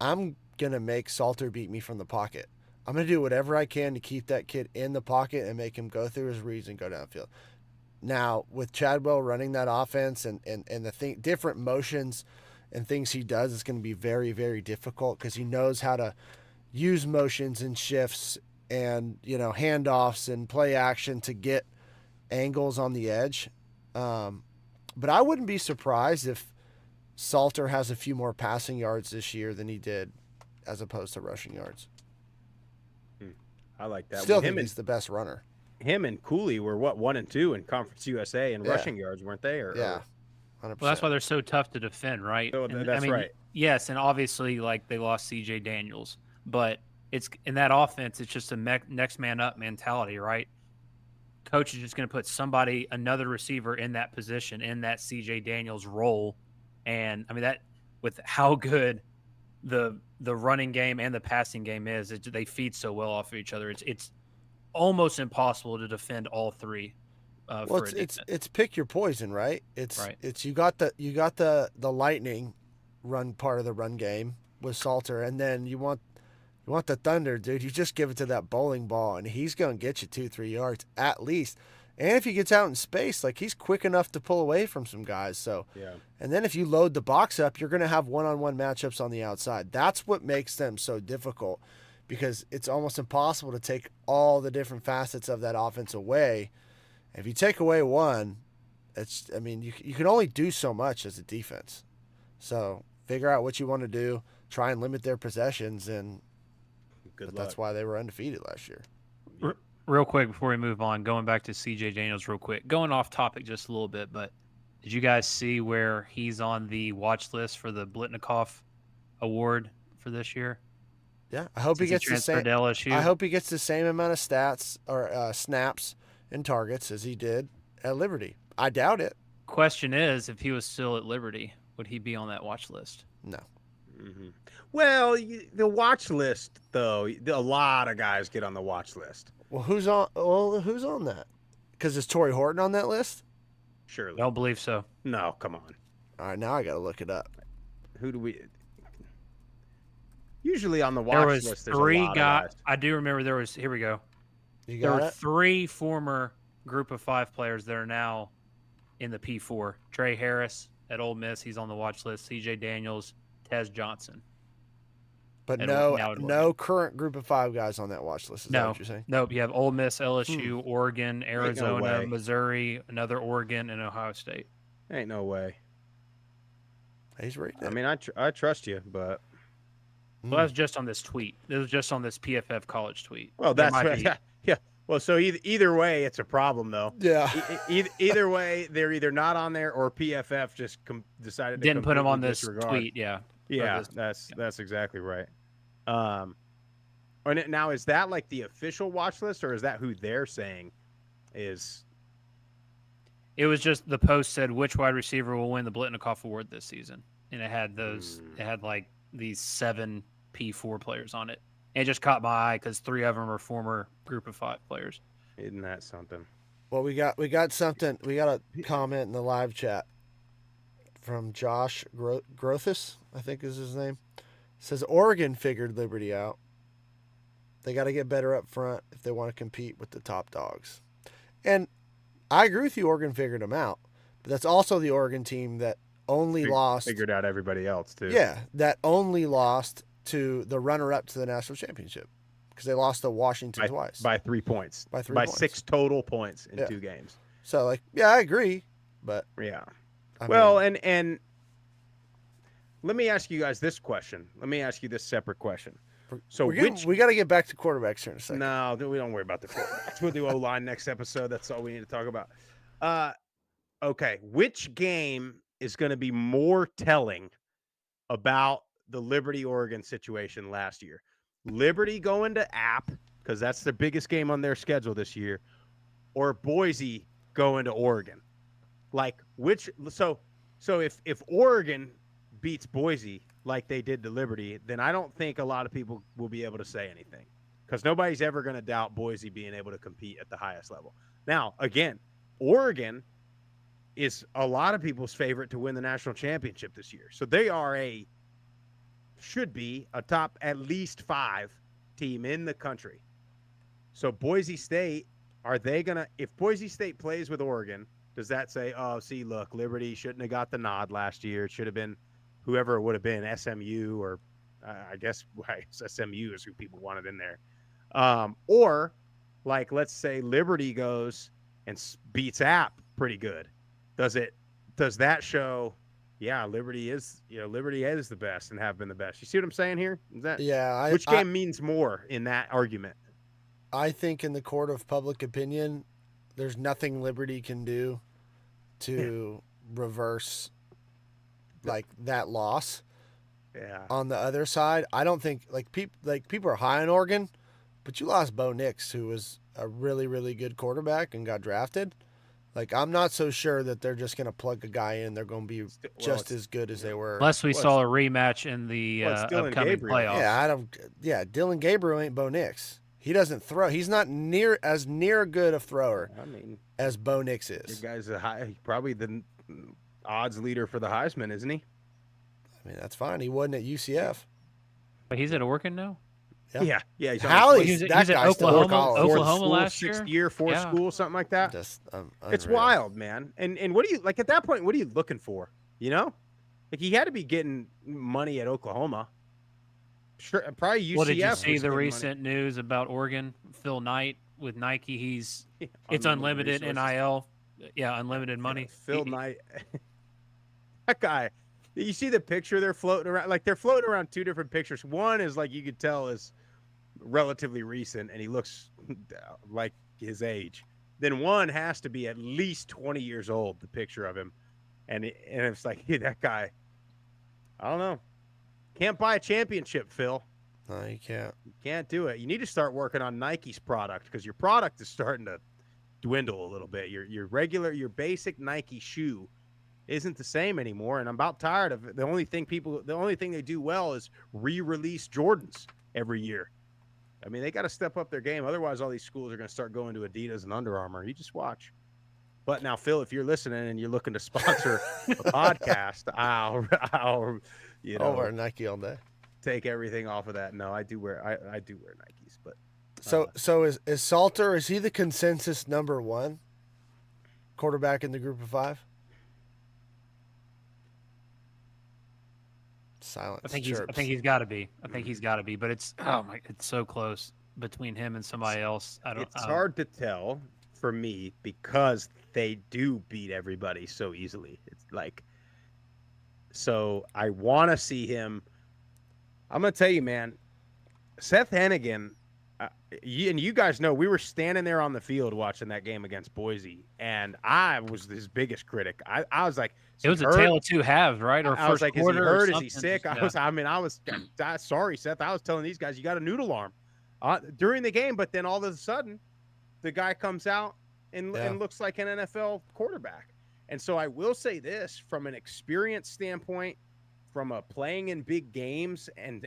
I'm gonna make Salter beat me from the pocket. I'm going to do whatever I can to keep that kid in the pocket and make him go through his reads and go downfield. Now, with Chadwell running that offense and the different motions and things he does, it's going to be very, very difficult because he knows how to use motions and shifts and, handoffs and play action to get angles on the edge. But I wouldn't be surprised if Salter has a few more passing yards this year than he did as opposed to rushing yards. I like that. Still think he's the best runner. Him and Cooley were 1 and 2 in Conference USA in rushing yards, weren't they? 100%. Well, that's why they're so tough to defend, right? So that's right. Yes, and obviously, like, they lost C.J. Daniels, but it's in that offense, it's just a next man up mentality, right? Coach is just going to put another receiver in that position, in that C.J. Daniels role, and I mean that with how good the running game and the passing game is, they feed so well off of each other. It's almost impossible to defend all 3. Well, it's pick your poison, right? It's you got the lightning run part of the run game with Salter, and then you want the thunder, dude. You just give it to that bowling ball, and he's gonna get you 2-3 yards at least. And if he gets out in space, like, he's quick enough to pull away from some guys. So, and then if you load the box up, you're going to have one-on-one matchups on the outside. That's what makes them so difficult, because it's almost impossible to take all the different facets of that offense away. If you take away one, you can only do so much as a defense. So figure out what you want to do, try and limit their possessions, but that's why they were undefeated last year. Real quick before we move on, going back to CJ Daniels real quick, going off topic just a little bit, but did you guys see where he's on the watch list for the Blitnikoff Award for this year? Yeah, I hope he gets the same. To LSU. I hope he gets the same amount of stats or snaps and targets as he did at Liberty. I doubt it. Question is, if he was still at Liberty, would he be on that watch list? No. Mm-hmm. Well, the watch list, though, a lot of guys get on the watch list. Well, who's on that? Because is Torrey Horton on that list? Surely. Don't believe so. No, come on. All right, now I got to look it up. Who do we? Usually on the watch list, there's three a lot of guys. I do remember there was. Here we go. There were 3 former Group of 5 players that are now in the P4. Trey Harris at Ole Miss, he's on the watch list. C.J. Daniels, Tez Johnson. But no current Group of 5 guys on that watch list. Is that what you're saying? Nope. You have Ole Miss, LSU, Oregon, Arizona, Missouri, another Oregon, and Ohio State. Ain't no way. He's right there. I mean, I trust you, but. Well, that's just on this tweet. It was just on this PFF college tweet. Well, that's right. Yeah. Well, so either way, it's a problem, though. Yeah. Either way, they're either not on there or PFF just decided to didn't put them on this disregard. tweet. Yeah. Yeah, that's exactly right. Now, is that like the official watch list, or is that who they're saying is? It was just the post said which wide receiver will win the Blitnikoff Award this season, and it had those. It had like these 7 P4 players on it. And it just caught my eye because 3 of them are former Group of 5 players. Isn't that something? Well, we got something. We got a comment in the live chat from Josh Grothus, I think is his name. It says Oregon figured Liberty out. They got to get better up front if they want to compete with the top dogs. And I agree with you, Oregon figured them out. But that's also the Oregon team that only figured out everybody else, too. Yeah, that only lost to the runner-up to the national championship because they lost to Washington twice. By 3 points. By 3 points. 6 total points in 2 games. So, I agree, but... Yeah. I mean, and let me ask you guys this question. Let me ask you this separate question. So we got to get back to quarterbacks here in a second. No, we don't worry about the quarterbacks. We'll do O-line next episode. That's all we need to talk about. Okay, which game is going to be more telling about the Liberty-Oregon situation last year? Liberty going to App, because that's the biggest game on their schedule this year, or Boise going to Oregon? Like, which – so if Oregon beats Boise like they did to Liberty, then I don't think a lot of people will be able to say anything because nobody's ever going to doubt Boise being able to compete at the highest level. Now, again, Oregon is a lot of people's favorite to win the national championship this year. So they are should be a top at least 5 team in the country. So Boise State, are they going to – if Boise State plays with Oregon – does that say, oh, see, look, Liberty shouldn't have got the nod last year. It should have been whoever it would have been, SMU, or I guess SMU is who people wanted in there. Or, like, let's say Liberty goes and beats App pretty good. Does that show, yeah, Liberty is the best and have been the best? You see what I'm saying here? Is that which game means more in that argument? I think in the court of public opinion, there's nothing Liberty can do to reverse like that loss. Yeah. On the other side, I don't think people are high on Oregon, but you lost Bo Nix, who was a really, really good quarterback and got drafted. Like, I'm not so sure that they're just going to plug a guy in. They're going to be just as good as they were. Unless we saw a rematch in the upcoming playoffs. Dylan Gabriel ain't Bo Nix. He doesn't throw. He's not near good a thrower as Bo Nix is. The guy's probably the odds leader for the Heisman, isn't he? I mean, that's fine. He wasn't at UCF. But he's at Oregon now? Yeah. He's at Oklahoma last year? 6th year, 4th school, something like that. Just, it's wild, man. And what do you, like, at that point, what are you looking for? You know? Like, he had to be getting money at Oklahoma. Sure, probably UCF. Well, did you was see the getting money. recent news about Oregon? Phil Knight with Nike. It's Unlimited unlimited resources. NIL. Yeah, unlimited money. Phil Knight. That guy. You see the picture they're floating around? Like they're floating around two different pictures. One is like you could tell is relatively recent, and he looks like his age. Then one has to be at least 20 years old. The picture of him, and it's like, hey, that guy. I don't know. Can't buy a championship, Phil. No, you can't. You can't do it. You need to start working on Nike's product because your product is starting to dwindle a little bit. Your basic Nike shoe isn't the same anymore, and I'm about tired of it. The only thing they do well is re-release Jordans every year. I mean, they got to step up their game. Otherwise, all these schools are going to start going to Adidas and Under Armour. You just watch. But now, Phil, if you're listening and you're looking to sponsor a podcast, I'll wear Nike all day. take everything off of that. No, I do wear Nikes, but So is Salter, is he the consensus number one quarterback in the group of five? Silence. I think he's got to be. But it's so close between him and somebody else. It's hard to tell for me because they do beat everybody so easily. It's like, so I want to see him. I'm gonna tell you, man, Seth Hennigan. And you guys know we were standing there on the field watching that game against Boise, and I was his biggest critic. I was like, it was a tale of two halves, right? Or I was like, is he hurt? Is he sick? Yeah. I was sorry, Seth. I was telling these guys, you got a noodle arm during the game, but then all of a sudden, the guy comes out and looks like an NFL quarterback. And so I will say this from an experience standpoint, from a playing in big games and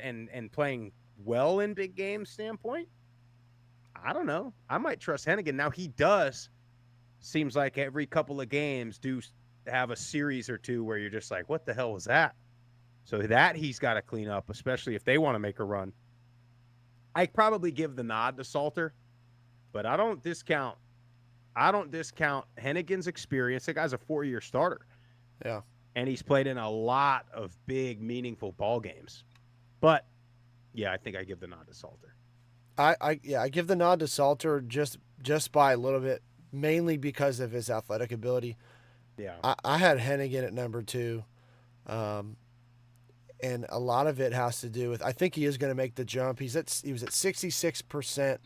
playing well in big games standpoint, I don't know. I might trust Hennigan. Now he seems like every couple of games do have a series or two where you're just like, what the hell was that? So that he's got to clean up, especially if they want to make a run. I probably give the nod to Salter, but I don't discount Hennigan's experience. The guy's a 4-year starter. Yeah. And he's played in a lot of big, meaningful ball games. But yeah, I think I give the nod to Salter. I give the nod to Salter just by a little bit, mainly because of his athletic ability. Yeah. I had Hennigan at number 2. And a lot of it has to do with, I think he is going to make the jump. He was at 66%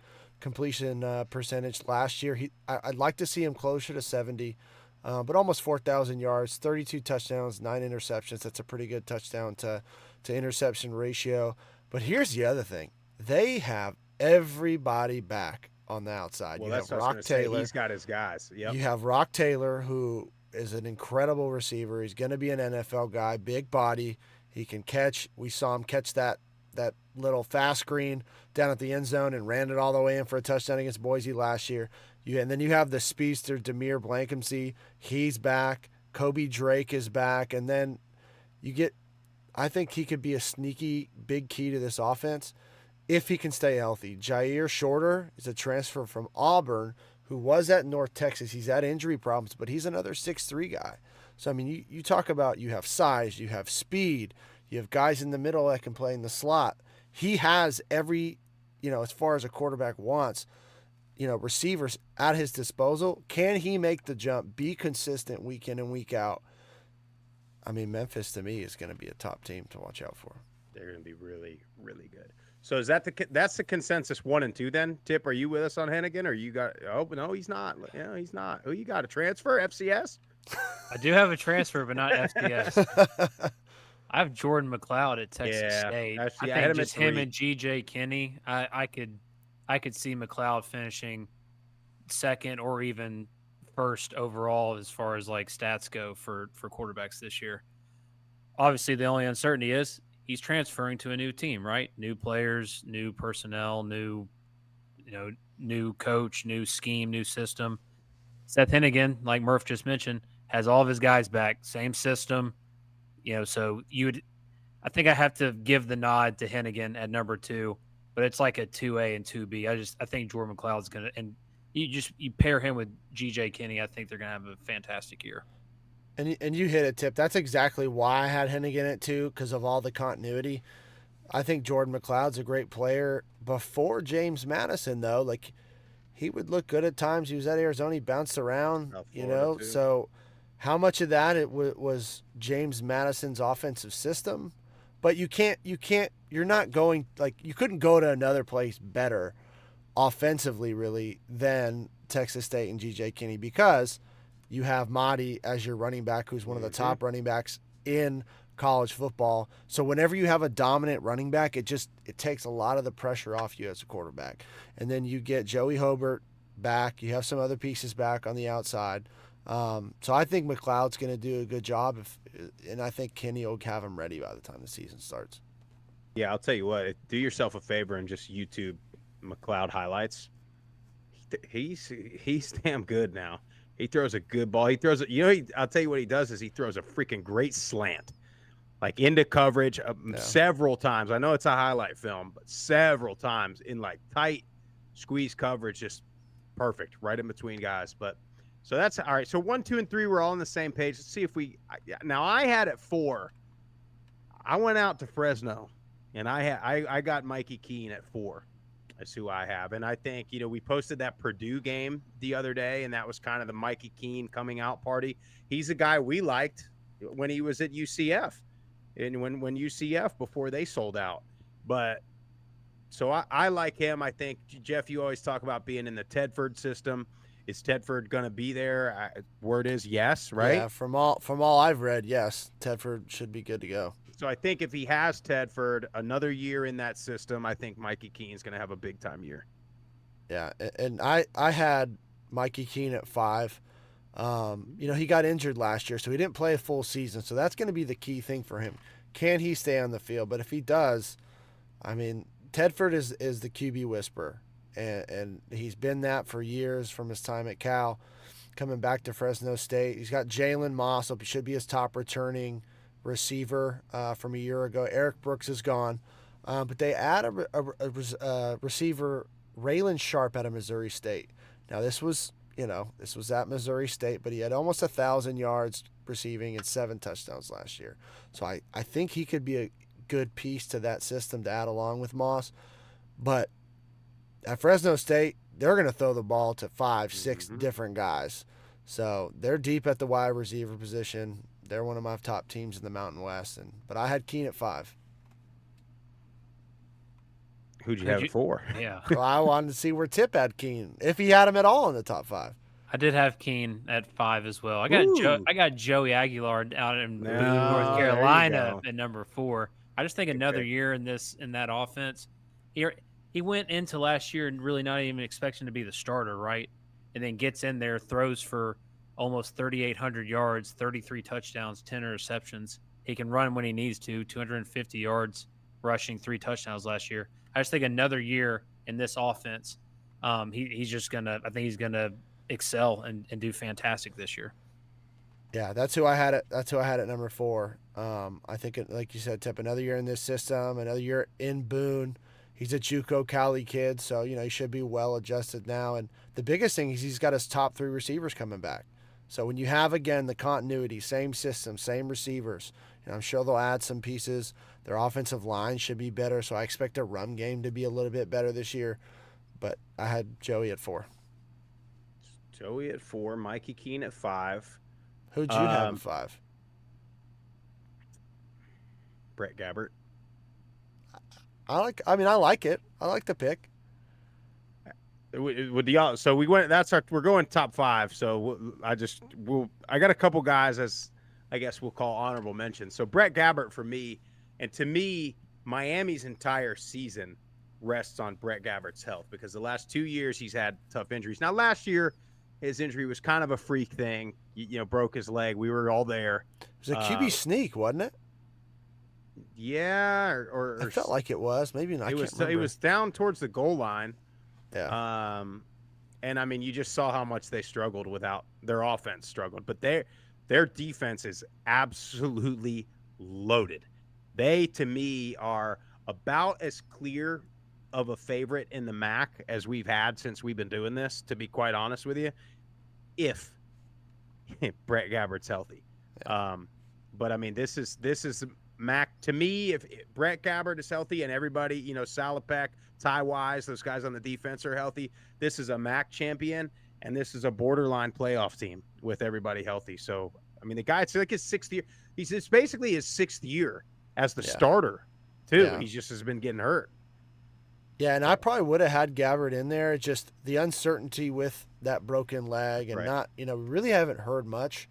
completion percentage last year. I'd like to see him closer to 70, but almost 4,000 yards, 32 touchdowns, 9 interceptions. That's a pretty good touchdown to interception ratio. But here's the other thing. They have everybody back on the outside. Well, you that's have what I was Rock gonna say. Taylor. He's got his guys. Yep. You have Rock Taylor, who is an incredible receiver. He's going to be an NFL guy, big body. He can catch. We saw him catch that little fast screen down at the end zone and ran it all the way in for a touchdown against Boise last year. And then you have the speedster Demir Blankenship. He's back. Kobe Drake is back. And then I think he could be a sneaky big key to this offense if he can stay healthy. Jair Shorter is a transfer from Auburn who was at North Texas. He's had injury problems, but he's another 6'3" guy. So, I mean, you talk about, you have size, you have speed, you have guys in the middle that can play in the slot. He has every, as far as a quarterback wants, receivers at his disposal. Can he make the jump, be consistent week in and week out? I mean, Memphis to me is going to be a top team to watch out for. They're going to be really, really good. So is that's the consensus 1 and 2 then? Tip, are you with us on Hennigan, or you got? Oh no, he's not. He's not. Who you got? A transfer? FCS? I do have a transfer, but not FCS. I have Jordan McLeod at Texas State. I think had him just at him 3. and GJ Kinney. I could see McLeod finishing second or even first overall as far as like stats go for quarterbacks this year. Obviously, the only uncertainty is he's transferring to a new team, right? New players, new personnel, new coach, new scheme, new system. Seth Hennigan, like Murph just mentioned, has all of his guys back, same system. So I think I have to give the nod to Hennigan at number 2, but it's like a 2A and 2B. I think Jordan McLeod's going to, and you pair him with GJ Kinney, I think they're going to have a fantastic year. And you hit it, Tip. That's exactly why I had Hennigan at 2, because of all the continuity. I think Jordan McLeod's a great player. Before James Madison, though, like he would look good at times. He was at Arizona, he bounced around, South you Florida, know. too. So, how much of that was James Madison's offensive system? But you're not going like you couldn't go to another place better offensively, really, than Texas State and GJ Kinney because you have Mahdi as your running back, who's one of the top running backs in college football. So whenever you have a dominant running back, it takes a lot of the pressure off you as a quarterback. And then you get Joey Hobart back. You have some other pieces back on the outside. So I think McLeod's going to do a good job, and I think Kinney will have him ready by the time the season starts. Yeah, I'll tell you what. Do yourself a favor and just YouTube McLeod highlights. He's damn good now. He throws a good ball. He throws it. I'll tell you what he does is he throws a freaking great slant, like into coverage several times. I know it's a highlight film, but several times in like tight squeeze coverage, just perfect, right in between guys. But so that's all right. So 1, 2, and 3, we're all on the same page. Let's see if now I had at 4. I went out to Fresno, and I got Mikey Keene at 4. That's who I have. And I think, we posted that Purdue game the other day, and that was kind of the Mikey Keene coming out party. He's a guy we liked when he was at UCF and when UCF before they sold out. But so I like him. I think, Jeff, you always talk about being in the Tedford system. Is Tedford going to be there? Word is yes, right? Yeah, from all I've read, yes, Tedford should be good to go. So I think if he has Tedford another year in that system, I think Mikey Keene's going to have a big time year. Yeah, and I had Mikey Keene at 5. He got injured last year, so he didn't play a full season. So that's going to be the key thing for him. Can he stay on the field? But if he does, I mean, Tedford is the QB whisperer, and he's been that for years from his time at Cal, coming back to Fresno State. He's got Jalen Moss, who should be his top returning receiver from a year ago. Eric Brooks is gone, but they add a receiver, Raylan Sharp, out of Missouri State. Now this was at Missouri State, but he had almost 1,000 yards receiving and 7 touchdowns last year. So I think he could be a good piece to that system to add along with Moss. But at Fresno State, they're going to throw the ball to 5, 6 different guys. So they're deep at the wide receiver position. They're one of my top teams in the Mountain West, but I had Keene at 5. Who'd you have at 4? Yeah. Well, I wanted to see where Tip had Keene, if he had him at all in the top 5. I did have Keene at 5 as well. I got Joey Aguilar out in North Carolina at number 4. I just think another year in that offense. He went into last year and really not even expecting to be the starter, right? And then gets in there, throws for almost 3,800 yards, 33 touchdowns, 10 interceptions. He can run when he needs to, 250 yards rushing, 3 touchdowns last year. I just think another year in this offense, he's just gonna excel and do fantastic this year. Yeah, that's who I had at number 4. I think, like you said, Tip, another year in this system, another year in Boone. He's a JUCO Cali kid, so he should be well adjusted now. And the biggest thing is he's got his top 3 receivers coming back. So when you have, again, the continuity, same system, same receivers, I'm sure they'll add some pieces. Their offensive line should be better, so I expect their run game to be a little bit better this year. But I had Joey at 4. Joey at 4, Mikey Keene at 5. Who'd you have at 5? Brett Gabbert. I like it. I like the pick. With the so we went. We're going top 5. So I got a couple guys as I guess we'll call honorable mentions. So Brett Gabbert for me, and to me, Miami's entire season rests on Brett Gabbert's health because the last 2 years he's had tough injuries. Now last year his injury was kind of a freak thing. Broke his leg. We were all there. It was a QB sneak, wasn't it? Yeah, or I felt like it was. Maybe not. It was down towards the goal line. Yeah. And I mean, you just saw how much they struggled without their offense struggled, but their defense is absolutely loaded. They, to me, are about as clear of a favorite in the MAC as we've had since we've been doing this, to be quite honest with you, if Brett Gabbert's healthy. Yeah. But I mean, this is Mac, to me, if Brett Gabbert is healthy and everybody, Salopek, Ty Wise, those guys on the defense are healthy, this is a MAC champion, and this is a borderline playoff team with everybody healthy. So, I mean, the guy, it's like his 6th year. It's basically his 6th year as the starter, too. Yeah. He just has been getting hurt. Yeah, and I probably would have had Gabbert in there. Just the uncertainty with that broken leg and not, we really haven't heard much.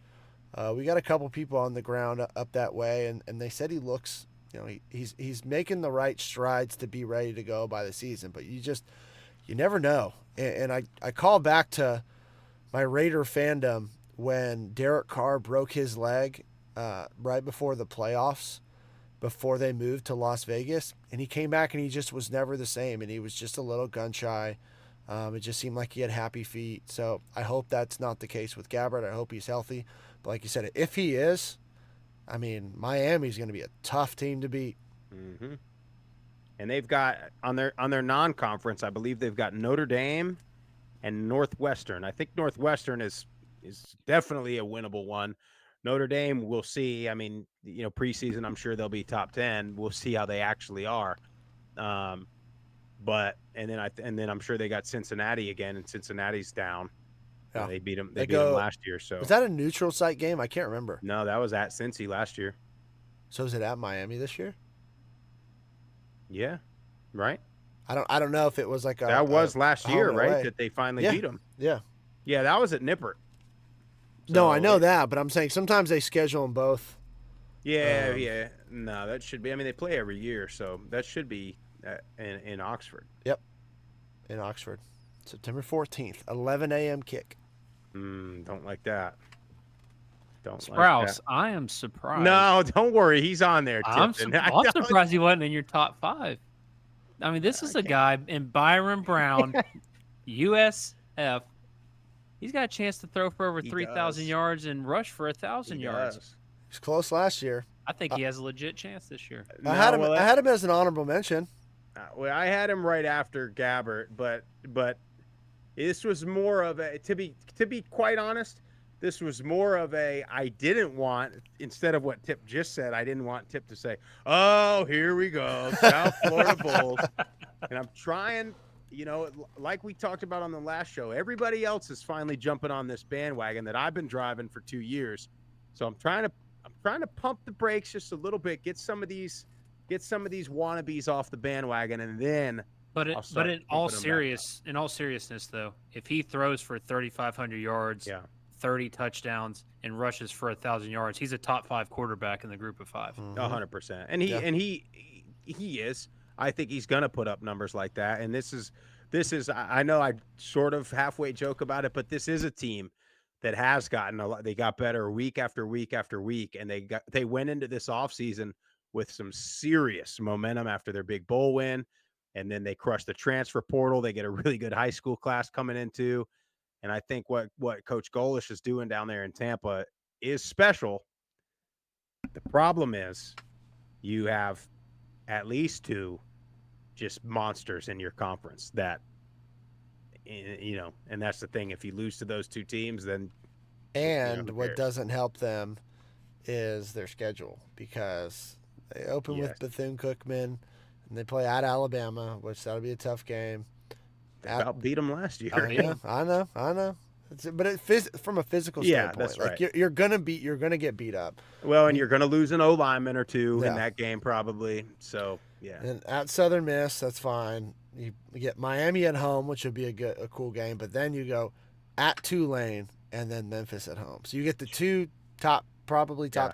We got a couple people on the ground up that way, and they said he looks, he's making the right strides to be ready to go by the season. But you never know. And I call back to my Raider fandom when Derek Carr broke his leg right before the playoffs, before they moved to Las Vegas, and he came back and he just was never the same, and he was just a little gun shy. It just seemed like he had happy feet. So I hope that's not the case with Gabbert. I hope he's healthy. But like you said, if he is, I mean, Miami's going to be a tough team to beat. Mm-hmm. And they've got on their non-conference, I believe they've got Notre Dame and Northwestern. I think Northwestern is definitely a winnable one. Notre Dame, we'll see. I mean, preseason, I'm sure they'll be top 10. We'll see how they actually are. But and then I'm sure they got Cincinnati again, and Cincinnati's down. Yeah. They beat them. They beat them last year. So was that a neutral site game? I can't remember. No, that was at Cincy last year. So is it at Miami this year? Yeah, right. I don't know if it was like that was last year, right? Away. That they finally beat them. Yeah. Yeah, that was at Nippert. So, no, I know that, but I'm saying sometimes they schedule them both. Yeah, yeah. No, that should be. I mean, they play every year, so that should be in Oxford. Yep, in Oxford, September 14th, 11 a.m. kick. Don't like that. Don't Sprouse, like that. I am surprised. No, don't worry. He's on there. I'm surprised he wasn't in your top 5. I mean, this is a guy in Byron Brown, USF. He's got a chance to throw for over 3,000 yards and rush for 1,000 yards. Does. He's close last year. I think he has a legit chance this year. I had him as an honorable mention. Well, I had him right after Gabbert, but this was more of a to be quite honest, this was more of a I didn't want, instead of what Tip just said, I didn't want Tip to say, "Oh, here we go, South Florida Bulls," and I'm trying. Like we talked about on the last show, everybody else is finally jumping on this bandwagon that I've been driving for 2 years. So I'm trying to pump the brakes just a little bit, get some of these wannabes off the bandwagon, and then. But in all seriousness though, if he throws for 3,500 yards, 30 touchdowns, and rushes for 1,000 yards, he's a top 5 quarterback in the group of 5. 100%, and he is. I think he's going to put up numbers like that. And this is, I know I sort of halfway joke about it, but this is a team that has gotten a lot. They got better week after week after week. And they went into this offseason with some serious momentum after their big bowl win. And then they crushed the transfer portal. They get a really good high school class coming into. And I think what Coach Golish is doing down there in Tampa is special. The problem is you have at least 2 just monsters in your conference that, and that's the thing. If you lose to those 2 teams, then. And what doesn't help them is their schedule, because they open with Bethune-Cookman and they play at Alabama, which that'll be a tough game. They about beat them last year. I know. But from a physical standpoint, that's right. Like you're gonna get beat up. Well, and you're gonna lose an O lineman or 2 in that game probably. So yeah. And at Southern Miss, that's fine. You get Miami at home, which would be a cool game. But then you go at Tulane and then Memphis at home. So you get the 2 top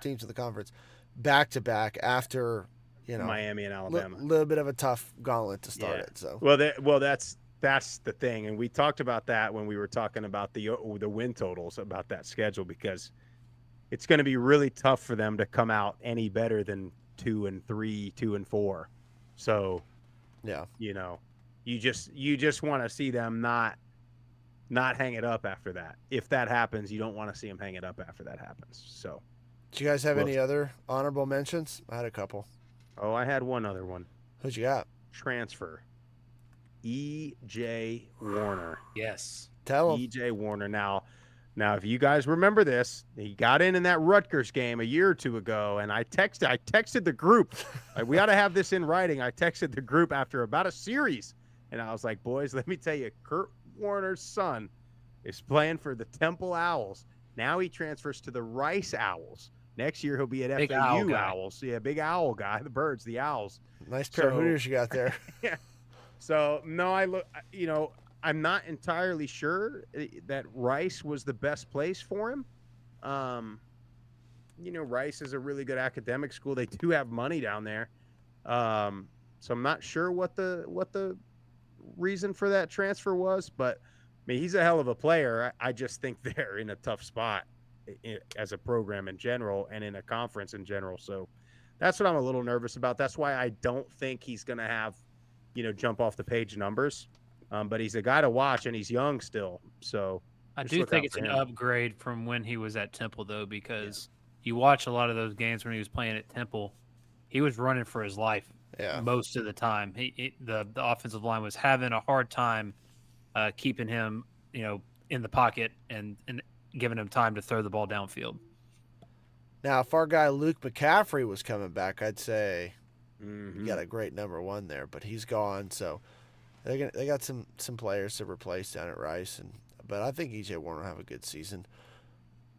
teams of the conference back to back after Miami and Alabama. Little bit of a tough gauntlet to start it. So That's the thing, and we talked about that when we were talking about the win totals about that schedule, because it's going to be really tough for them to come out any better than 2-3, 2-4. So, yeah, you just want to see them not hang it up after that. If that happens, you don't want to see them hang it up after that happens. So, do you guys have any other honorable mentions? I had a couple. Oh, I had one other one. Who'd you got? Transfer. E.J. Warner. Yes. Tell him. E.J. Warner. Now, Now, if you guys remember this, he got in that Rutgers game a year or two ago, and I texted the group. Like, we got to have this in writing. I texted the group after about a series, and I was like, boys, let me tell you, Kurt Warner's son is playing for the Temple Owls. Now he transfers to the Rice Owls. Next year, he'll be at Big FAU owl guy. Owls. Yeah, big owl guy. The birds, the owls. Nice pair of hooters you got there. Yeah. So, no, I'm not entirely sure that Rice was the best place for him. Rice is a really good academic school. They do have money down there. So I'm not sure what the reason for that transfer was, but I mean, he's a hell of a player. I just think they're in a tough spot as a program in general and in a conference in general. So that's what I'm a little nervous about. That's why I don't think he's going to have, jump off the page numbers. But he's a guy to watch, and he's young still. So I just do look think out it's for an him. upgrade from when he was at Temple, though, because you watch a lot of those games when he was playing at Temple. He was running for his life most of the time. The offensive line was having a hard time keeping him, in the pocket and giving him time to throw the ball downfield. Now, if our guy Luke McCaffrey was coming back, I'd say Mhm. you got a great number one there, but he's gone, so they got some players to replace down at Rice, but I think EJ Warner will have a good season.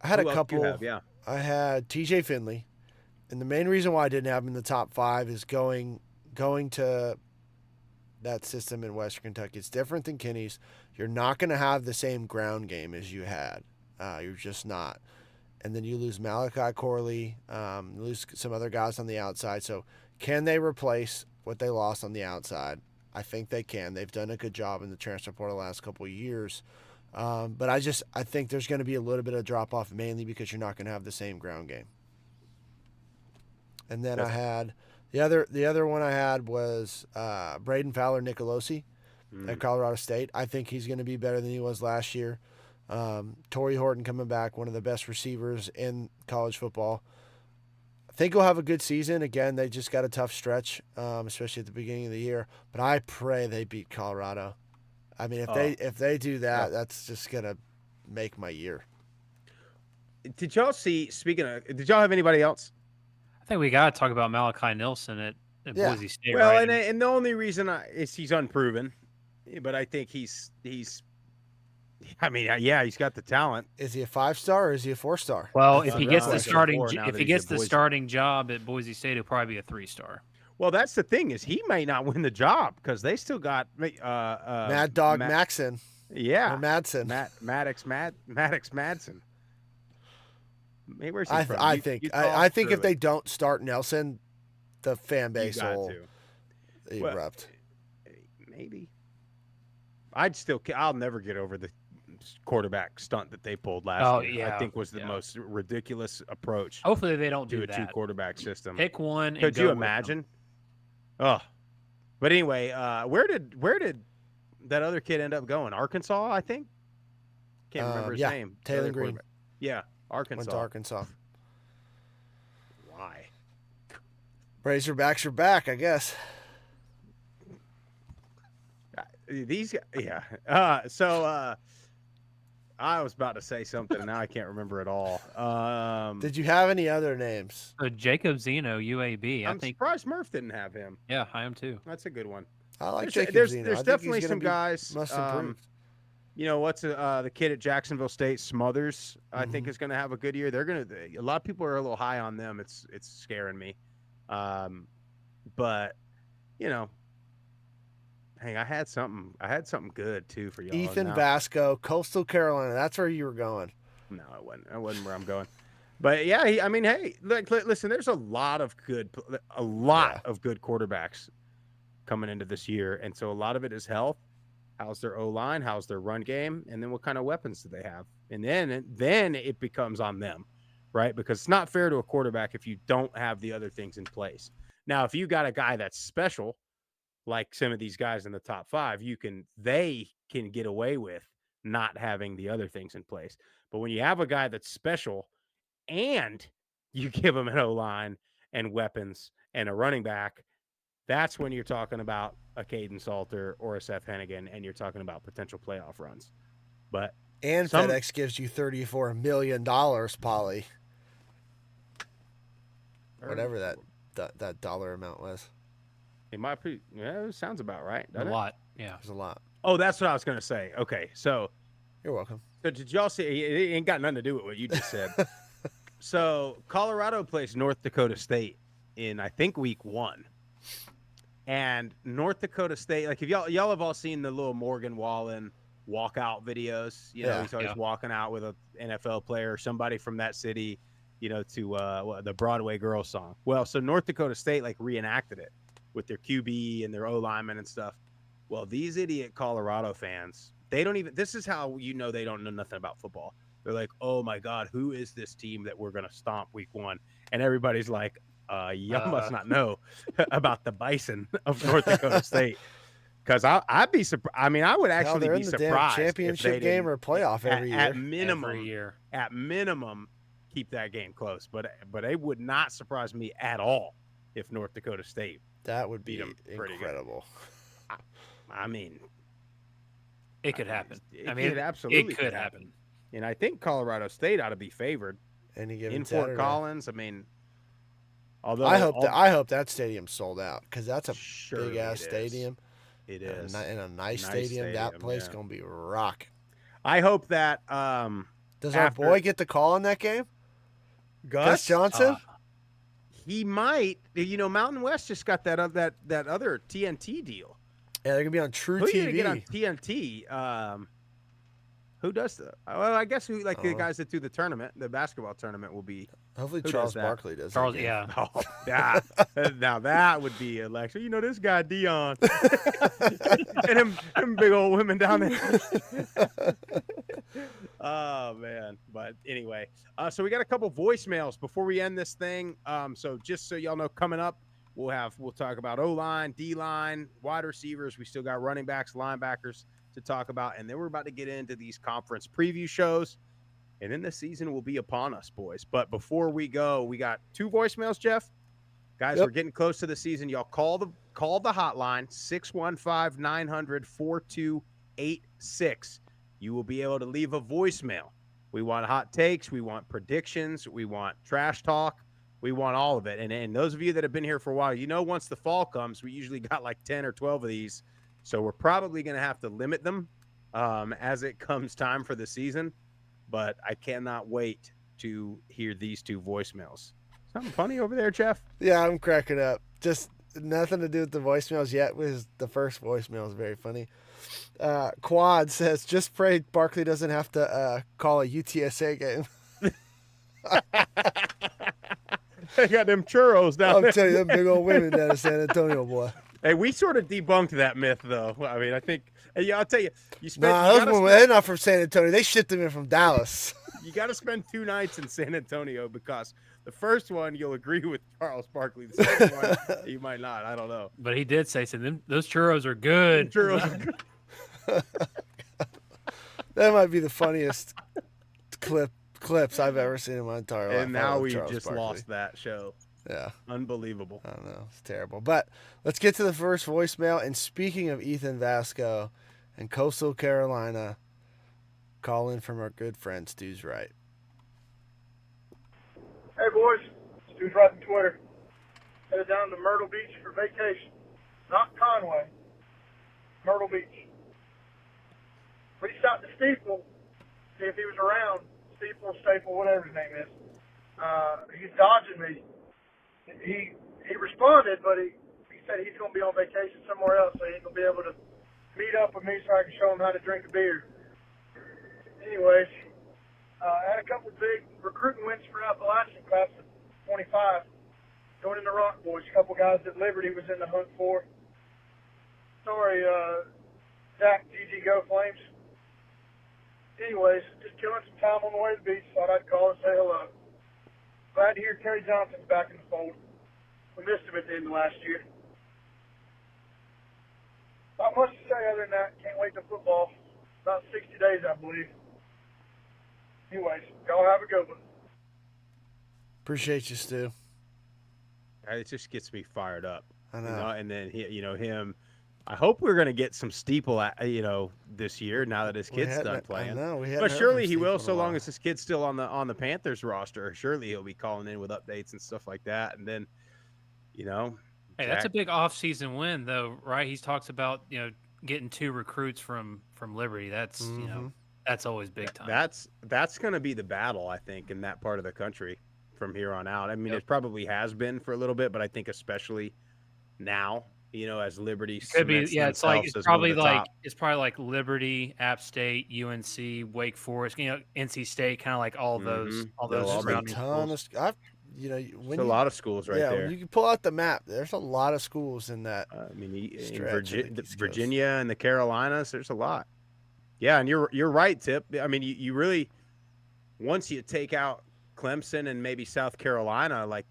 I had Who a else do you couple. have? Yeah. I had TJ Finley, and the main reason why I didn't have him in the top 5 is going to that system in Western Kentucky. It's different than Kinney's. You're not going to have the same ground game as you had. You're just not. And then you lose Malachi Corley, lose some other guys on the outside. So can they replace what they lost on the outside? I think they can. They've done a good job in the transfer portal the last couple of years. But I think there's going to be a little bit of drop-off, mainly because you're not going to have the same ground game. And then I had the other one I had was Braden Fowler Nicolosi at Colorado State. I think he's going to be better than he was last year. Torrey Horton coming back, one of the best receivers in college football. I think he'll have a good season. Again, they just got a tough stretch, especially at the beginning of the year. But I pray they beat Colorado. I mean, if they do that, that's just gonna make my year. Did y'all see? Did y'all have anybody else? I think we got to talk about Malachi Nelson at Boise State. Well, right? and the only reason is he's unproven, but I think he's. I mean, he's got the talent. Is he a 5-star or is he a 4-star? Well, if he gets the He's a starting, 4 now if that he he's gets at the Boise. starting job at Boise State, he'll probably be a 3-star. Well, that's the thing is he may not win the job because they still got Mad Dog Maxon. Yeah, Or Madsen. Maddox Madsen. Hey, where's he from? I think if they don't start Nelson, the fan base will erupt. Maybe. I'll never get over the quarterback stunt that they pulled last year. I think was the most ridiculous approach. Hopefully they don't to do a that. 2-quarterback system. Pick one. Could you imagine? Oh, but anyway, where did that other kid end up going? Arkansas, I think. Can't remember his name. Taylor Green. Yeah, Arkansas. Went to Arkansas. Why? Razorbacks are back, I guess. I was about to say something, and now I can't remember at all. Did you have any other names? Jacob Zeno, UAB. I'm surprised Murph didn't have him. Yeah, I am too. That's a good one. I like There's Jacob Zeno. There's definitely some guys. Must improve. What's the kid at Jacksonville State, Smothers? I think is going to have a good year. A lot of people are a little high on them. It's scaring me. But hey, I had something good too for y'all. Ethan Vasco, Coastal Carolina. That's where you were going. No, it wasn't. That wasn't where I'm going. But yeah, hey, listen. There's a lot of good quarterbacks coming into this year, and so a lot of it is health. How's their O-line? How's their run game? And then what kind of weapons do they have? And then it becomes on them, right? Because it's not fair to a quarterback if you don't have the other things in place. Now, if you got a guy that's special, like some of these guys in the top 5, they can get away with not having the other things in place. But when you have a guy that's special and you give him an O-line and weapons and a running back, that's when you're talking about a Caden Salter or a Seth Hennigan, and you're talking about potential playoff runs. But And Some- FedEx gives you $34 million, Polly. Whatever that dollar amount was. It might be. Yeah, it sounds about right. A Doesn't it? lot. Yeah. It was a lot. Oh, that's what I was gonna say. Okay, so You're welcome. did y'all see? It ain't got nothing to do with what you just said. So Colorado plays North Dakota State in I think week 1, and North Dakota State. Like if y'all have all seen the little Morgan Wallen walkout videos. You know, Yeah. he's always Yeah. walking out with a NFL player or somebody from that city. You know, to the Broadway Girls song. Well, so North Dakota State like reenacted it with their QB and their O linemen and stuff. Well, these idiot Colorado fans, they don't even. This is how you know they don't know nothing about football. They're like, "Oh my God, who is this team that we're gonna stomp week 1?" And everybody's like, "Y'all must not know about the Bison of North Dakota State." Because I'd be surprised. I mean, I would Hell, actually they're be in the damn surprised if they championship game didn't, or playoff every year. at minimum, Every year. at minimum, keep that game close. But it would not surprise me at all if North Dakota State. That would be beat 'em pretty good. incredible. I mean, It could happen. It I mean, could absolutely it could happen. And I think Colorado State ought to be favored Any given in Fort Saturday. Collins. I mean, although I hope that stadium's sold out because that's a Surely big ass it is. stadium. It And is. in a nice Nice stadium, that stadium, place yeah. gonna be rock. I hope that Does after- our boy get the call in that game? Gus Johnson? he might. You know, Mountain West just got that other TNT deal. Yeah, they're gonna be on True Who are you TV. gonna get on TNT? Who does the? Well, I guess the guys that do the tournament, the basketball tournament, will be. Hopefully Who Charles does that? Barkley does. Charles, that game. yeah. Oh, now that would be election. You know, this guy Dion and them big old women down there. Oh man! But anyway, so we got a couple voicemails before we end this thing. So just so y'all know, coming up, we'll talk about O-line, D-line, wide receivers. We still got running backs, linebackers to talk about, and then we're about to get into these conference preview shows, and then the season will be upon us, boys. But before we go, we got 2 voicemails, Jeff. Guys, Yep. we're getting close to the season. Y'all call the hotline 615-900-4286. You will be able to leave a voicemail. We want hot takes, we want predictions, we want trash talk, we want all of it. And those of you that have been here for a while, you know, once the fall comes, we usually got like 10 or 12 of these. So we're probably going to have to limit them as it comes time for the season. But I cannot wait to hear these 2 voicemails. Something funny over there, Jeff? Yeah, I'm cracking up. Just nothing to do with the voicemails yet. Was the first voicemail is very funny. Quad says, "Just pray Barkley doesn't have to call a UTSA game." They got them churros down I'm there. telling you, them big old women down in San Antonio, boy. Hey, we sort of debunked that myth, though. I mean, I think, yeah, I'll tell you, Nah, those women, they're not from San Antonio. They shipped them in from Dallas. you got to spend 2 nights in San Antonio because the first one you'll agree with Charles Barkley. The second one you might not. I don't know. But he did say something. Those churros are good. Churros. That might be the funniest clips I've ever seen in my entire life. And I now love we Charles just Barkley. lost that show. Yeah, Unbelievable. I don't know. It's terrible. But let's get to the first voicemail. And speaking of Ethan Vasco and Coastal Carolina, call in from our good friend Stu's Right. Hey boys, Stu's Right on Twitter. Headed down to Myrtle Beach for vacation. Not Conway. Myrtle Beach. Reached out to Steeple, see if he was around. Staple, whatever his name is. He's dodging me. He responded, but he said he's going to be on vacation somewhere else, so he ain't going to be able to meet up with me so I can show him how to drink a beer. Anyways, I had a couple big recruiting wins for Appalachian class of 25. Going in the Rock Boys, a couple guys that Liberty was in the hunt for. Sorry, Zach, GG, Go Flames. Anyways, just killing some time on the way to the beach. Thought I'd call and say hello. Glad to hear Terry Johnson's back in the fold. We missed him at the end of last year. Not much to say other than that. Can't wait to football. About 60 days, I believe. Anyways, y'all have a good one. Appreciate you, Stu. It just gets me fired up. I know. And then him I hope we're going to get some Steeple, this year now that his We kid's hadn't- done I playing. know, we hadn't But heard surely from he will, Steeple in a so long while. as his kid's still on the Panthers roster. Surely he'll be calling in with updates and stuff like that. And then, Hey, that's a Jack- big off-season win, though, right? He talks about getting 2 recruits from Liberty. That's that's always big time. That's going to be the battle, I think, in that part of the country from here on out. I mean, Yep. it probably has been for a little bit, but I think especially now, as Liberty Could be, cements it's themselves as one of the top. it's probably like Liberty, App State, UNC, Wake Forest, NC State, kind of like all those They'll all be surrounding ton schools. of There's a lot of schools right there. when you can pull out the map, there's a lot of schools in that. I mean, in stretch of the East Coast. Virginia and the Carolinas, there's a lot. Yeah, and you're right, Tip. I mean, you really, once you take out Clemson and maybe South Carolina, like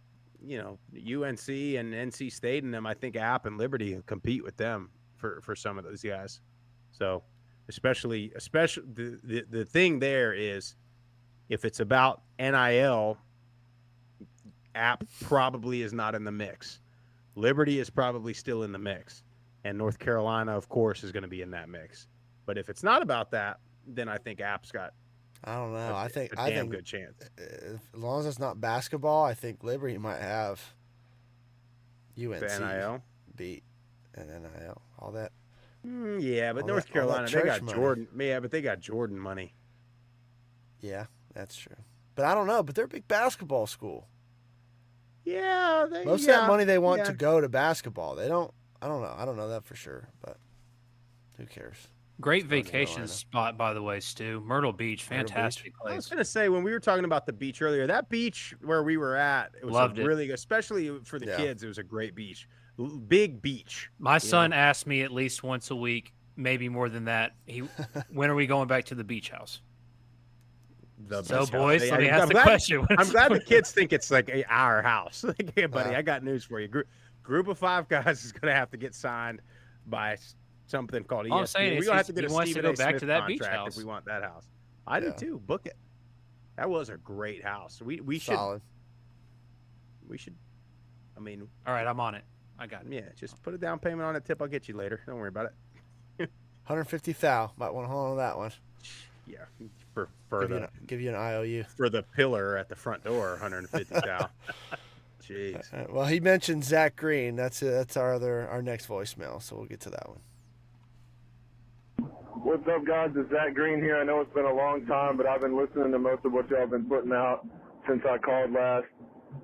UNC and NC State and them, I think App and Liberty compete with them for some of those guys. So especially the thing there is, if it's about NIL, App probably is not in the mix. Liberty is probably still in the mix, and North Carolina, of course, is going to be in that mix. But if it's not about that, then I think App's got I don't know. I think good chance. As long as it's not basketball, I think Liberty might have UNC The NIL. beat and NIL, all that. Yeah, but all North that Carolina, they church got money. Jordan. Yeah, but they got Jordan money. Yeah, that's true. But I don't know. But they're a big basketball school. Yeah, Most of that money they want to go to basketball. They don't. I don't know. I don't know that for sure. But who cares? Great It's North vacation Carolina. spot, by the way, Stu. Myrtle Beach, Myrtle fantastic I was place. gonna say, when we were talking about the beach earlier, that beach where we were at, it was Loved it. really good, especially for the Yeah. kids. It was a great beach, big beach. My son asked me at least once a week, maybe more than that. When are we going back to the beach house? The So, beach house. boys, let me I'm ask the glad- question. I'm glad the kids think it's like our house. Like, hey, buddy, Yeah. I got news for you. Group of 5 guys is gonna have to get signed by something called ESPN. All I'm saying We're is gonna have to get he a wants to Stephen go A. back Smith to that beach contract house. if we want that house. I do Yeah. too. Book it. That was a great house. We should. Solid. We should. I mean, All right, I'm on it. I got it. yeah. Just put a down payment on it. Tip. I'll get you later. Don't worry about it. 150 thou. Might want to hold on to that one. Yeah. For Give you an IOU. for the pillar at the front door, 150 thou. Jeez. Well, he mentioned Zach Green. That's our next voicemail. So we'll get to that one. What's up, guys? It's Zach Green here. I know it's been a long time, but I've been listening to most of what y'all been putting out since I called last.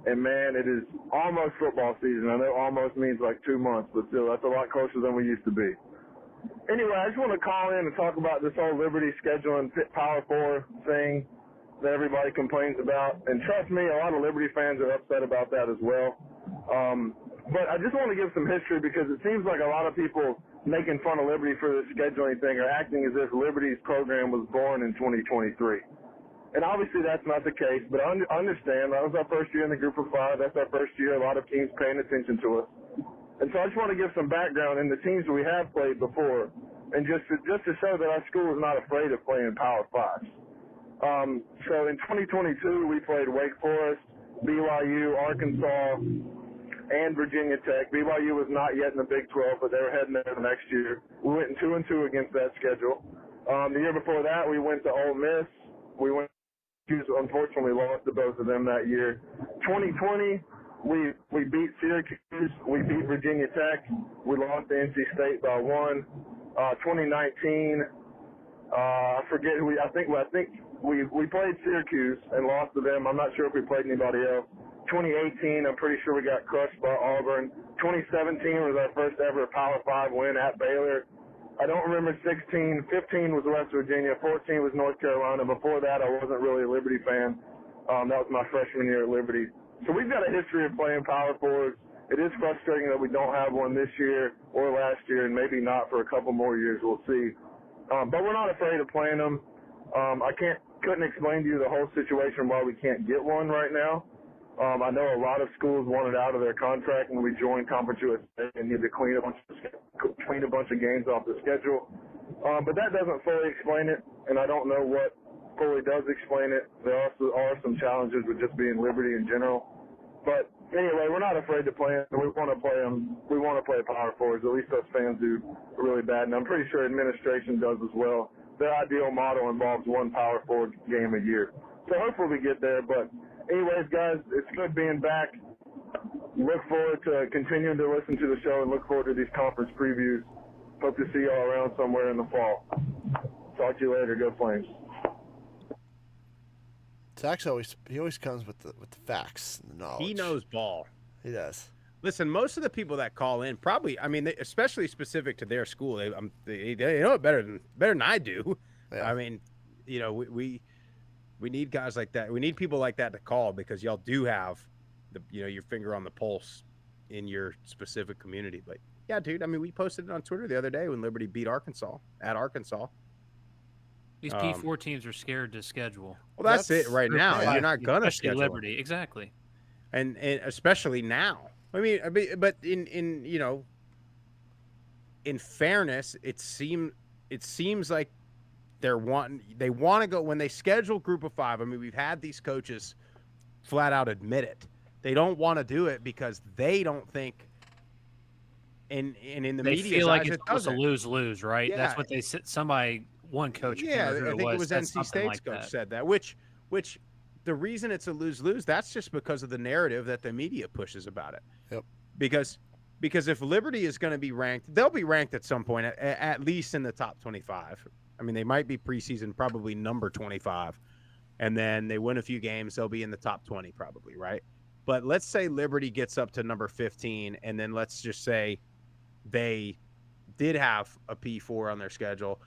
And, man, it is almost football season. I know almost means like 2 months, but still, that's a lot closer than we used to be. Anyway, I just want to call in and talk about this whole Liberty scheduling Power 4 thing that everybody complains about. And trust me, a lot of Liberty fans are upset about that as well. But I just want to give some history because it seems like a lot of people making fun of Liberty for this scheduling thing are acting as if Liberty's program was born in 2023. And obviously that's not the case, but I understand that was our first year in the group of 5. That's our first year. A lot of teams paying attention to us. And so I just want to give some background in the teams we have played before, and just to show that our school is not afraid of playing Power 5s. So in 2022, we played Wake Forest, BYU, Arkansas, and Virginia Tech. BYU was not yet in the Big 12, but they were heading there the next year. We went 2-2 against that schedule. The year before that, we went to Ole Miss. We unfortunately lost to both of them that year. 2020, we beat Syracuse. We beat Virginia Tech. We lost to NC State by 1. 2019, I forget who I think we played Syracuse and lost to them. I'm not sure if we played anybody else. 2018, I'm pretty sure we got crushed by Auburn. 2017 was our first ever Power 5 win at Baylor. I don't remember 16. 15 was West Virginia. 14 was North Carolina. Before that, I wasn't really a Liberty fan. That was my freshman year at Liberty. So we've got a history of playing Power 4s. It is frustrating that we don't have one this year or last year, and maybe not for a couple more years. We'll see. But we're not afraid of playing them. I couldn't explain to you the whole situation why we can't get one right now. I know a lot of schools wanted out of their contract when we joined Conference USA and needed to clean a bunch of games off the schedule. But that doesn't fully explain it, and I don't know what fully does explain it. There also are some challenges with just being Liberty in general. But anyway, we're not afraid to play them. We want to play them. We want to play power forwards. At least those fans do really bad, and I'm pretty sure administration does as well. Their ideal model involves one power forward game a year. So hopefully we get there. But anyways, guys, it's good being back. Look forward to continuing to listen to the show and look forward to these conference previews. Hope to see y'all around somewhere in the fall. Talk to you later. Go Flames. Zach's always comes with the facts and the knowledge. He knows ball. He does. Listen, most of the people that call in probably, I mean, especially specific to their school, they know it better than I do. Yeah. I mean, you know, we need guys like that. We need people like that to call because y'all do have your finger on the pulse in your specific community. But yeah, dude, I mean, we posted it on Twitter the other day when Liberty beat Arkansas at Arkansas. These P4 teams are scared to schedule. Well, that's it right now. You're not gonna schedule Liberty, exactly, and especially now. I mean, but in fairness, it seems like they want to go when they schedule Group of Five. I mean, we've had these coaches flat out admit it. They don't want to do it because they don't think. And in the media, they feel like it's supposed to lose, right? Yeah. That's what they said. One coach. Yeah, I think it was NC State's coach said that. Which the reason it's a lose-lose, that's just because of the narrative that the media pushes about it. Yep. Because if Liberty is going to be ranked, they'll be ranked at some point, at least in the top 25. I mean, they might be preseason probably number 25, and then they win a few games, they'll be in the top 20 probably, right? But let's say Liberty gets up to number 15, and then let's just say they did have a P4 on their schedule,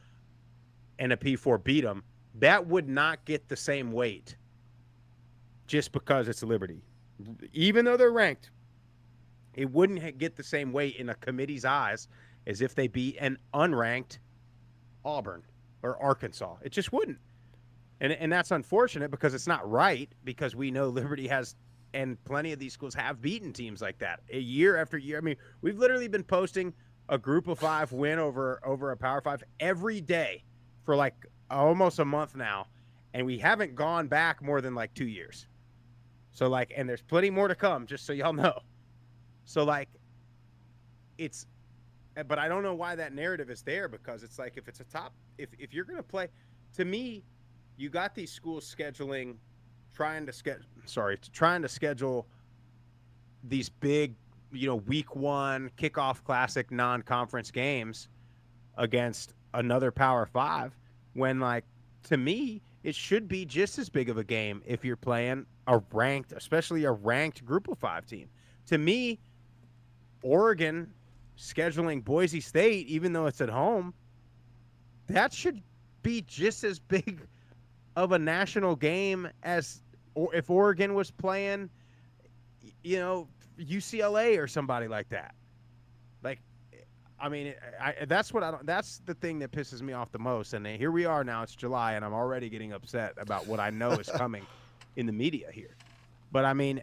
and a P4 beat them, that would not get the same weight just because it's Liberty. Even though they're ranked, it wouldn't get the same weight in a committee's eyes as if they beat an unranked Auburn or Arkansas. It just wouldn't. And that's unfortunate because it's not right, because we know Liberty has, and plenty of these schools have beaten teams like that year after year. I mean, we've literally been posting a Group of Five win over a Power Five every day for like almost a month now, and we haven't gone back more than like 2 years. So like, and there's plenty more to come, just so y'all know. So like, but I don't know why that narrative is there, because it's like, if it's a top, if you're going to play, to me, you got these schools trying to schedule these big, week one kickoff classic non-conference games against another Power Five, when, like, to me, it should be just as big of a game if you're playing especially a ranked Group of Five team. To me, Oregon scheduling Boise State, even though it's at home, that should be just as big of a national game as if Oregon was playing, UCLA or somebody like that. Like, I mean, that's the thing that pisses me off the most. And here we are now, it's July, and I'm already getting upset about what I know is coming in the media here. But I mean,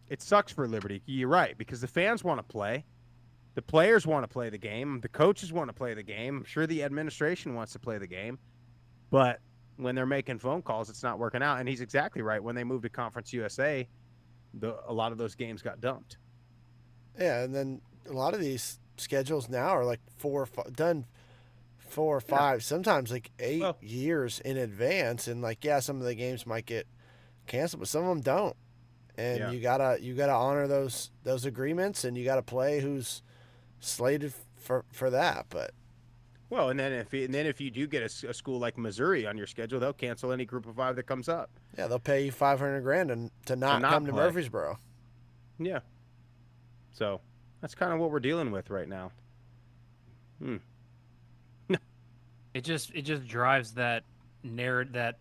it sucks for Liberty. You're right, because the fans want to play. The players want to play the game. The coaches want to play the game. I'm sure the administration wants to play the game. But when they're making phone calls, it's not working out. And he's exactly right. When they moved to Conference USA, a lot of those games got dumped. Yeah, and then a lot of these schedules now are like 4 or 5, sometimes like 8 years in advance, and like, some of the games might get canceled, but some of them don't. And you gotta honor those agreements, and you gotta play who's slated for that. But and then if you do get a school like Missouri on your schedule, they'll cancel any Group of Five that comes up. Yeah, they'll pay you $500,000 to not come to Murfreesboro. Yeah. So that's kind of what we're dealing with right now. It just drives that that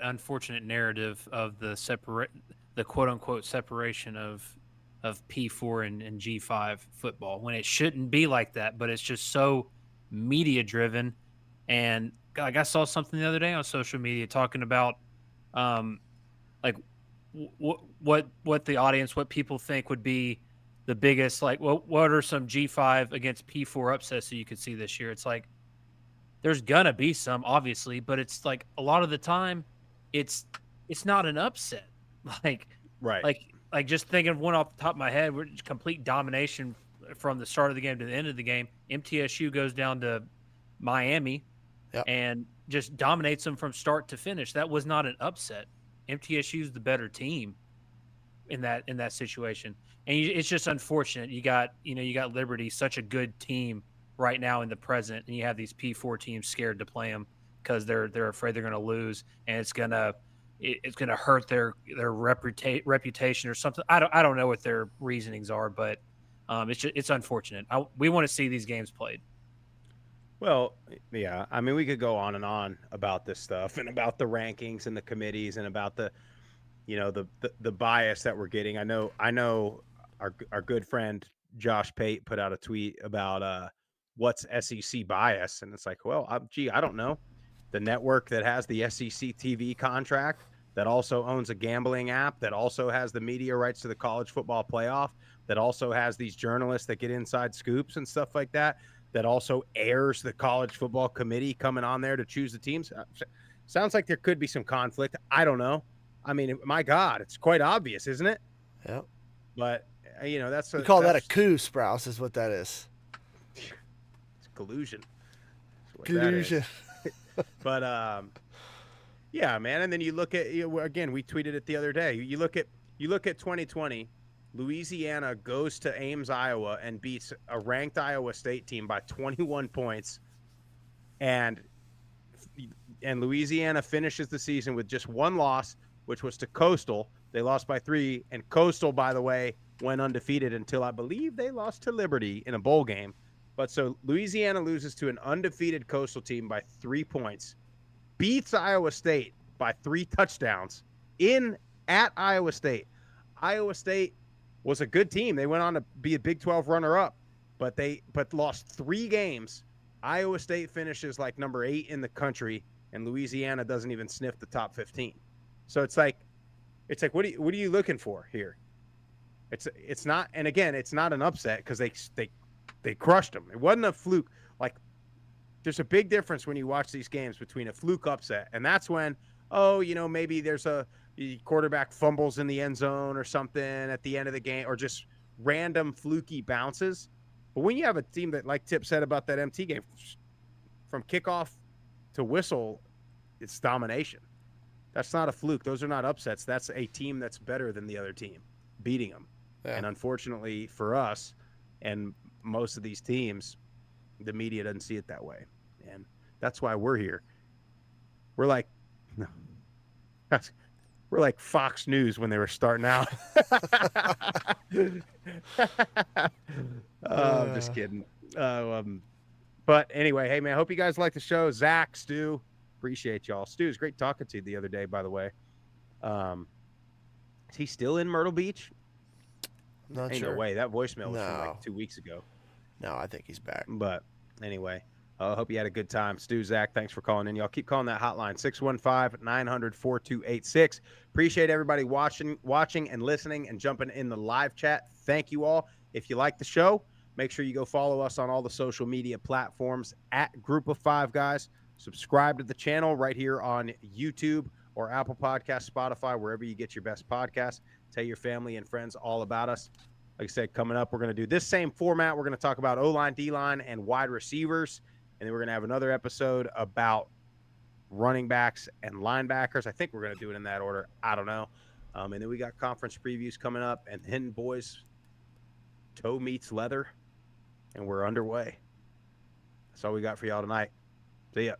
unfortunate narrative of the quote unquote separation of P4 and G5 football, when it shouldn't be like that, but it's just so media driven. And like, I saw something the other day on social media talking about like what the audience, what people think would be the biggest, like, what are some G5 against P4 upsets that you could see this year? It's like, there's gonna be some, obviously, but it's like a lot of the time it's not an upset. Like, Right. Like just thinking of one off the top of my head, we're just complete domination from the start of the game to the end of the game. MTSU goes down to Miami Yep. and just dominates them from start to finish. That was not an upset. MTSU's the better team in that situation, and it's just unfortunate. You got Liberty, such a good team right now in the present, and you have these P4 teams scared to play them because they're afraid they're going to lose, and it's gonna hurt their reputation or something. I don't know what their reasonings are, but it's unfortunate. We want to see these games played. Well, yeah. I mean, we could go on and on about this stuff and about the rankings and the committees and about the bias that we're getting. I know our good friend Josh Pate put out a tweet about what's SEC bias, and it's like, well, I don't know. The network that has the SEC TV contract, that also owns a gambling app, that also has the media rights to the college football playoff, that also has these journalists that get inside scoops and stuff like that, that also airs the college football committee coming on there to choose the teams. Sounds like there could be some conflict. I don't know. I mean, my God, it's quite obvious, isn't it? Yep. But that's you call that a coup, Sprouse, is what that is. It's collusion. Collusion. But yeah, man. And then you look at again, we tweeted it the other day. You look at 2020. Louisiana goes to Ames, Iowa, and beats a ranked Iowa State team by 21 points, and Louisiana finishes the season with just one loss, which was to Coastal. They lost by 3, and Coastal, by the way, went undefeated until I believe they lost to Liberty in a bowl game. But so Louisiana loses to an undefeated Coastal team by 3 points, beats Iowa State by 3 touchdowns at Iowa State. Iowa State was a good team. They went on to be a Big 12 runner-up, but lost 3 games. Iowa State finishes like number 8 in the country, and Louisiana doesn't even sniff the top 15. So it's like what are you looking for here? It's not, and again, it's not an upset because they crushed them. It wasn't a fluke. Like, there's a big difference when you watch these games between a fluke upset, and that's when maybe there's a quarterback fumbles in the end zone or something at the end of the game, or just random fluky bounces. But when you have a team that, like Tip said about that MT game, from kickoff to whistle, it's domination. That's not a fluke. Those are not upsets. That's a team that's better than the other team, beating them. Yeah. And unfortunately for us and most of these teams, the media doesn't see it that way. And that's why we're here. We're like Fox News when they were starting out. I'm just kidding. But anyway, hey man, I hope you guys like the show. Zach, Stu, appreciate y'all. Stu, it's great talking to you the other day, by the way. Is he still in Myrtle Beach? Not sure. No way. That voicemail was from like 2 weeks ago. No, I think he's back. But anyway, I hope you had a good time. Stu, Zach, thanks for calling in. Y'all keep calling that hotline, 615-900-4286. Appreciate everybody watching and listening and jumping in the live chat. Thank you all. If you like the show, make sure you go follow us on all the social media platforms at Group of Five Guys. Subscribe to the channel right here on YouTube or Apple Podcasts, Spotify, wherever you get your best podcasts. Tell your family and friends all about us. Like I said, coming up, we're going to do this same format. We're going to talk about O-line, D-line, and wide receivers. And then we're going to have another episode about running backs and linebackers. I think we're going to do it in that order. I don't know. And then we got conference previews coming up. And then, boys, toe meets leather, and we're underway. That's all we got for y'all tonight. See ya.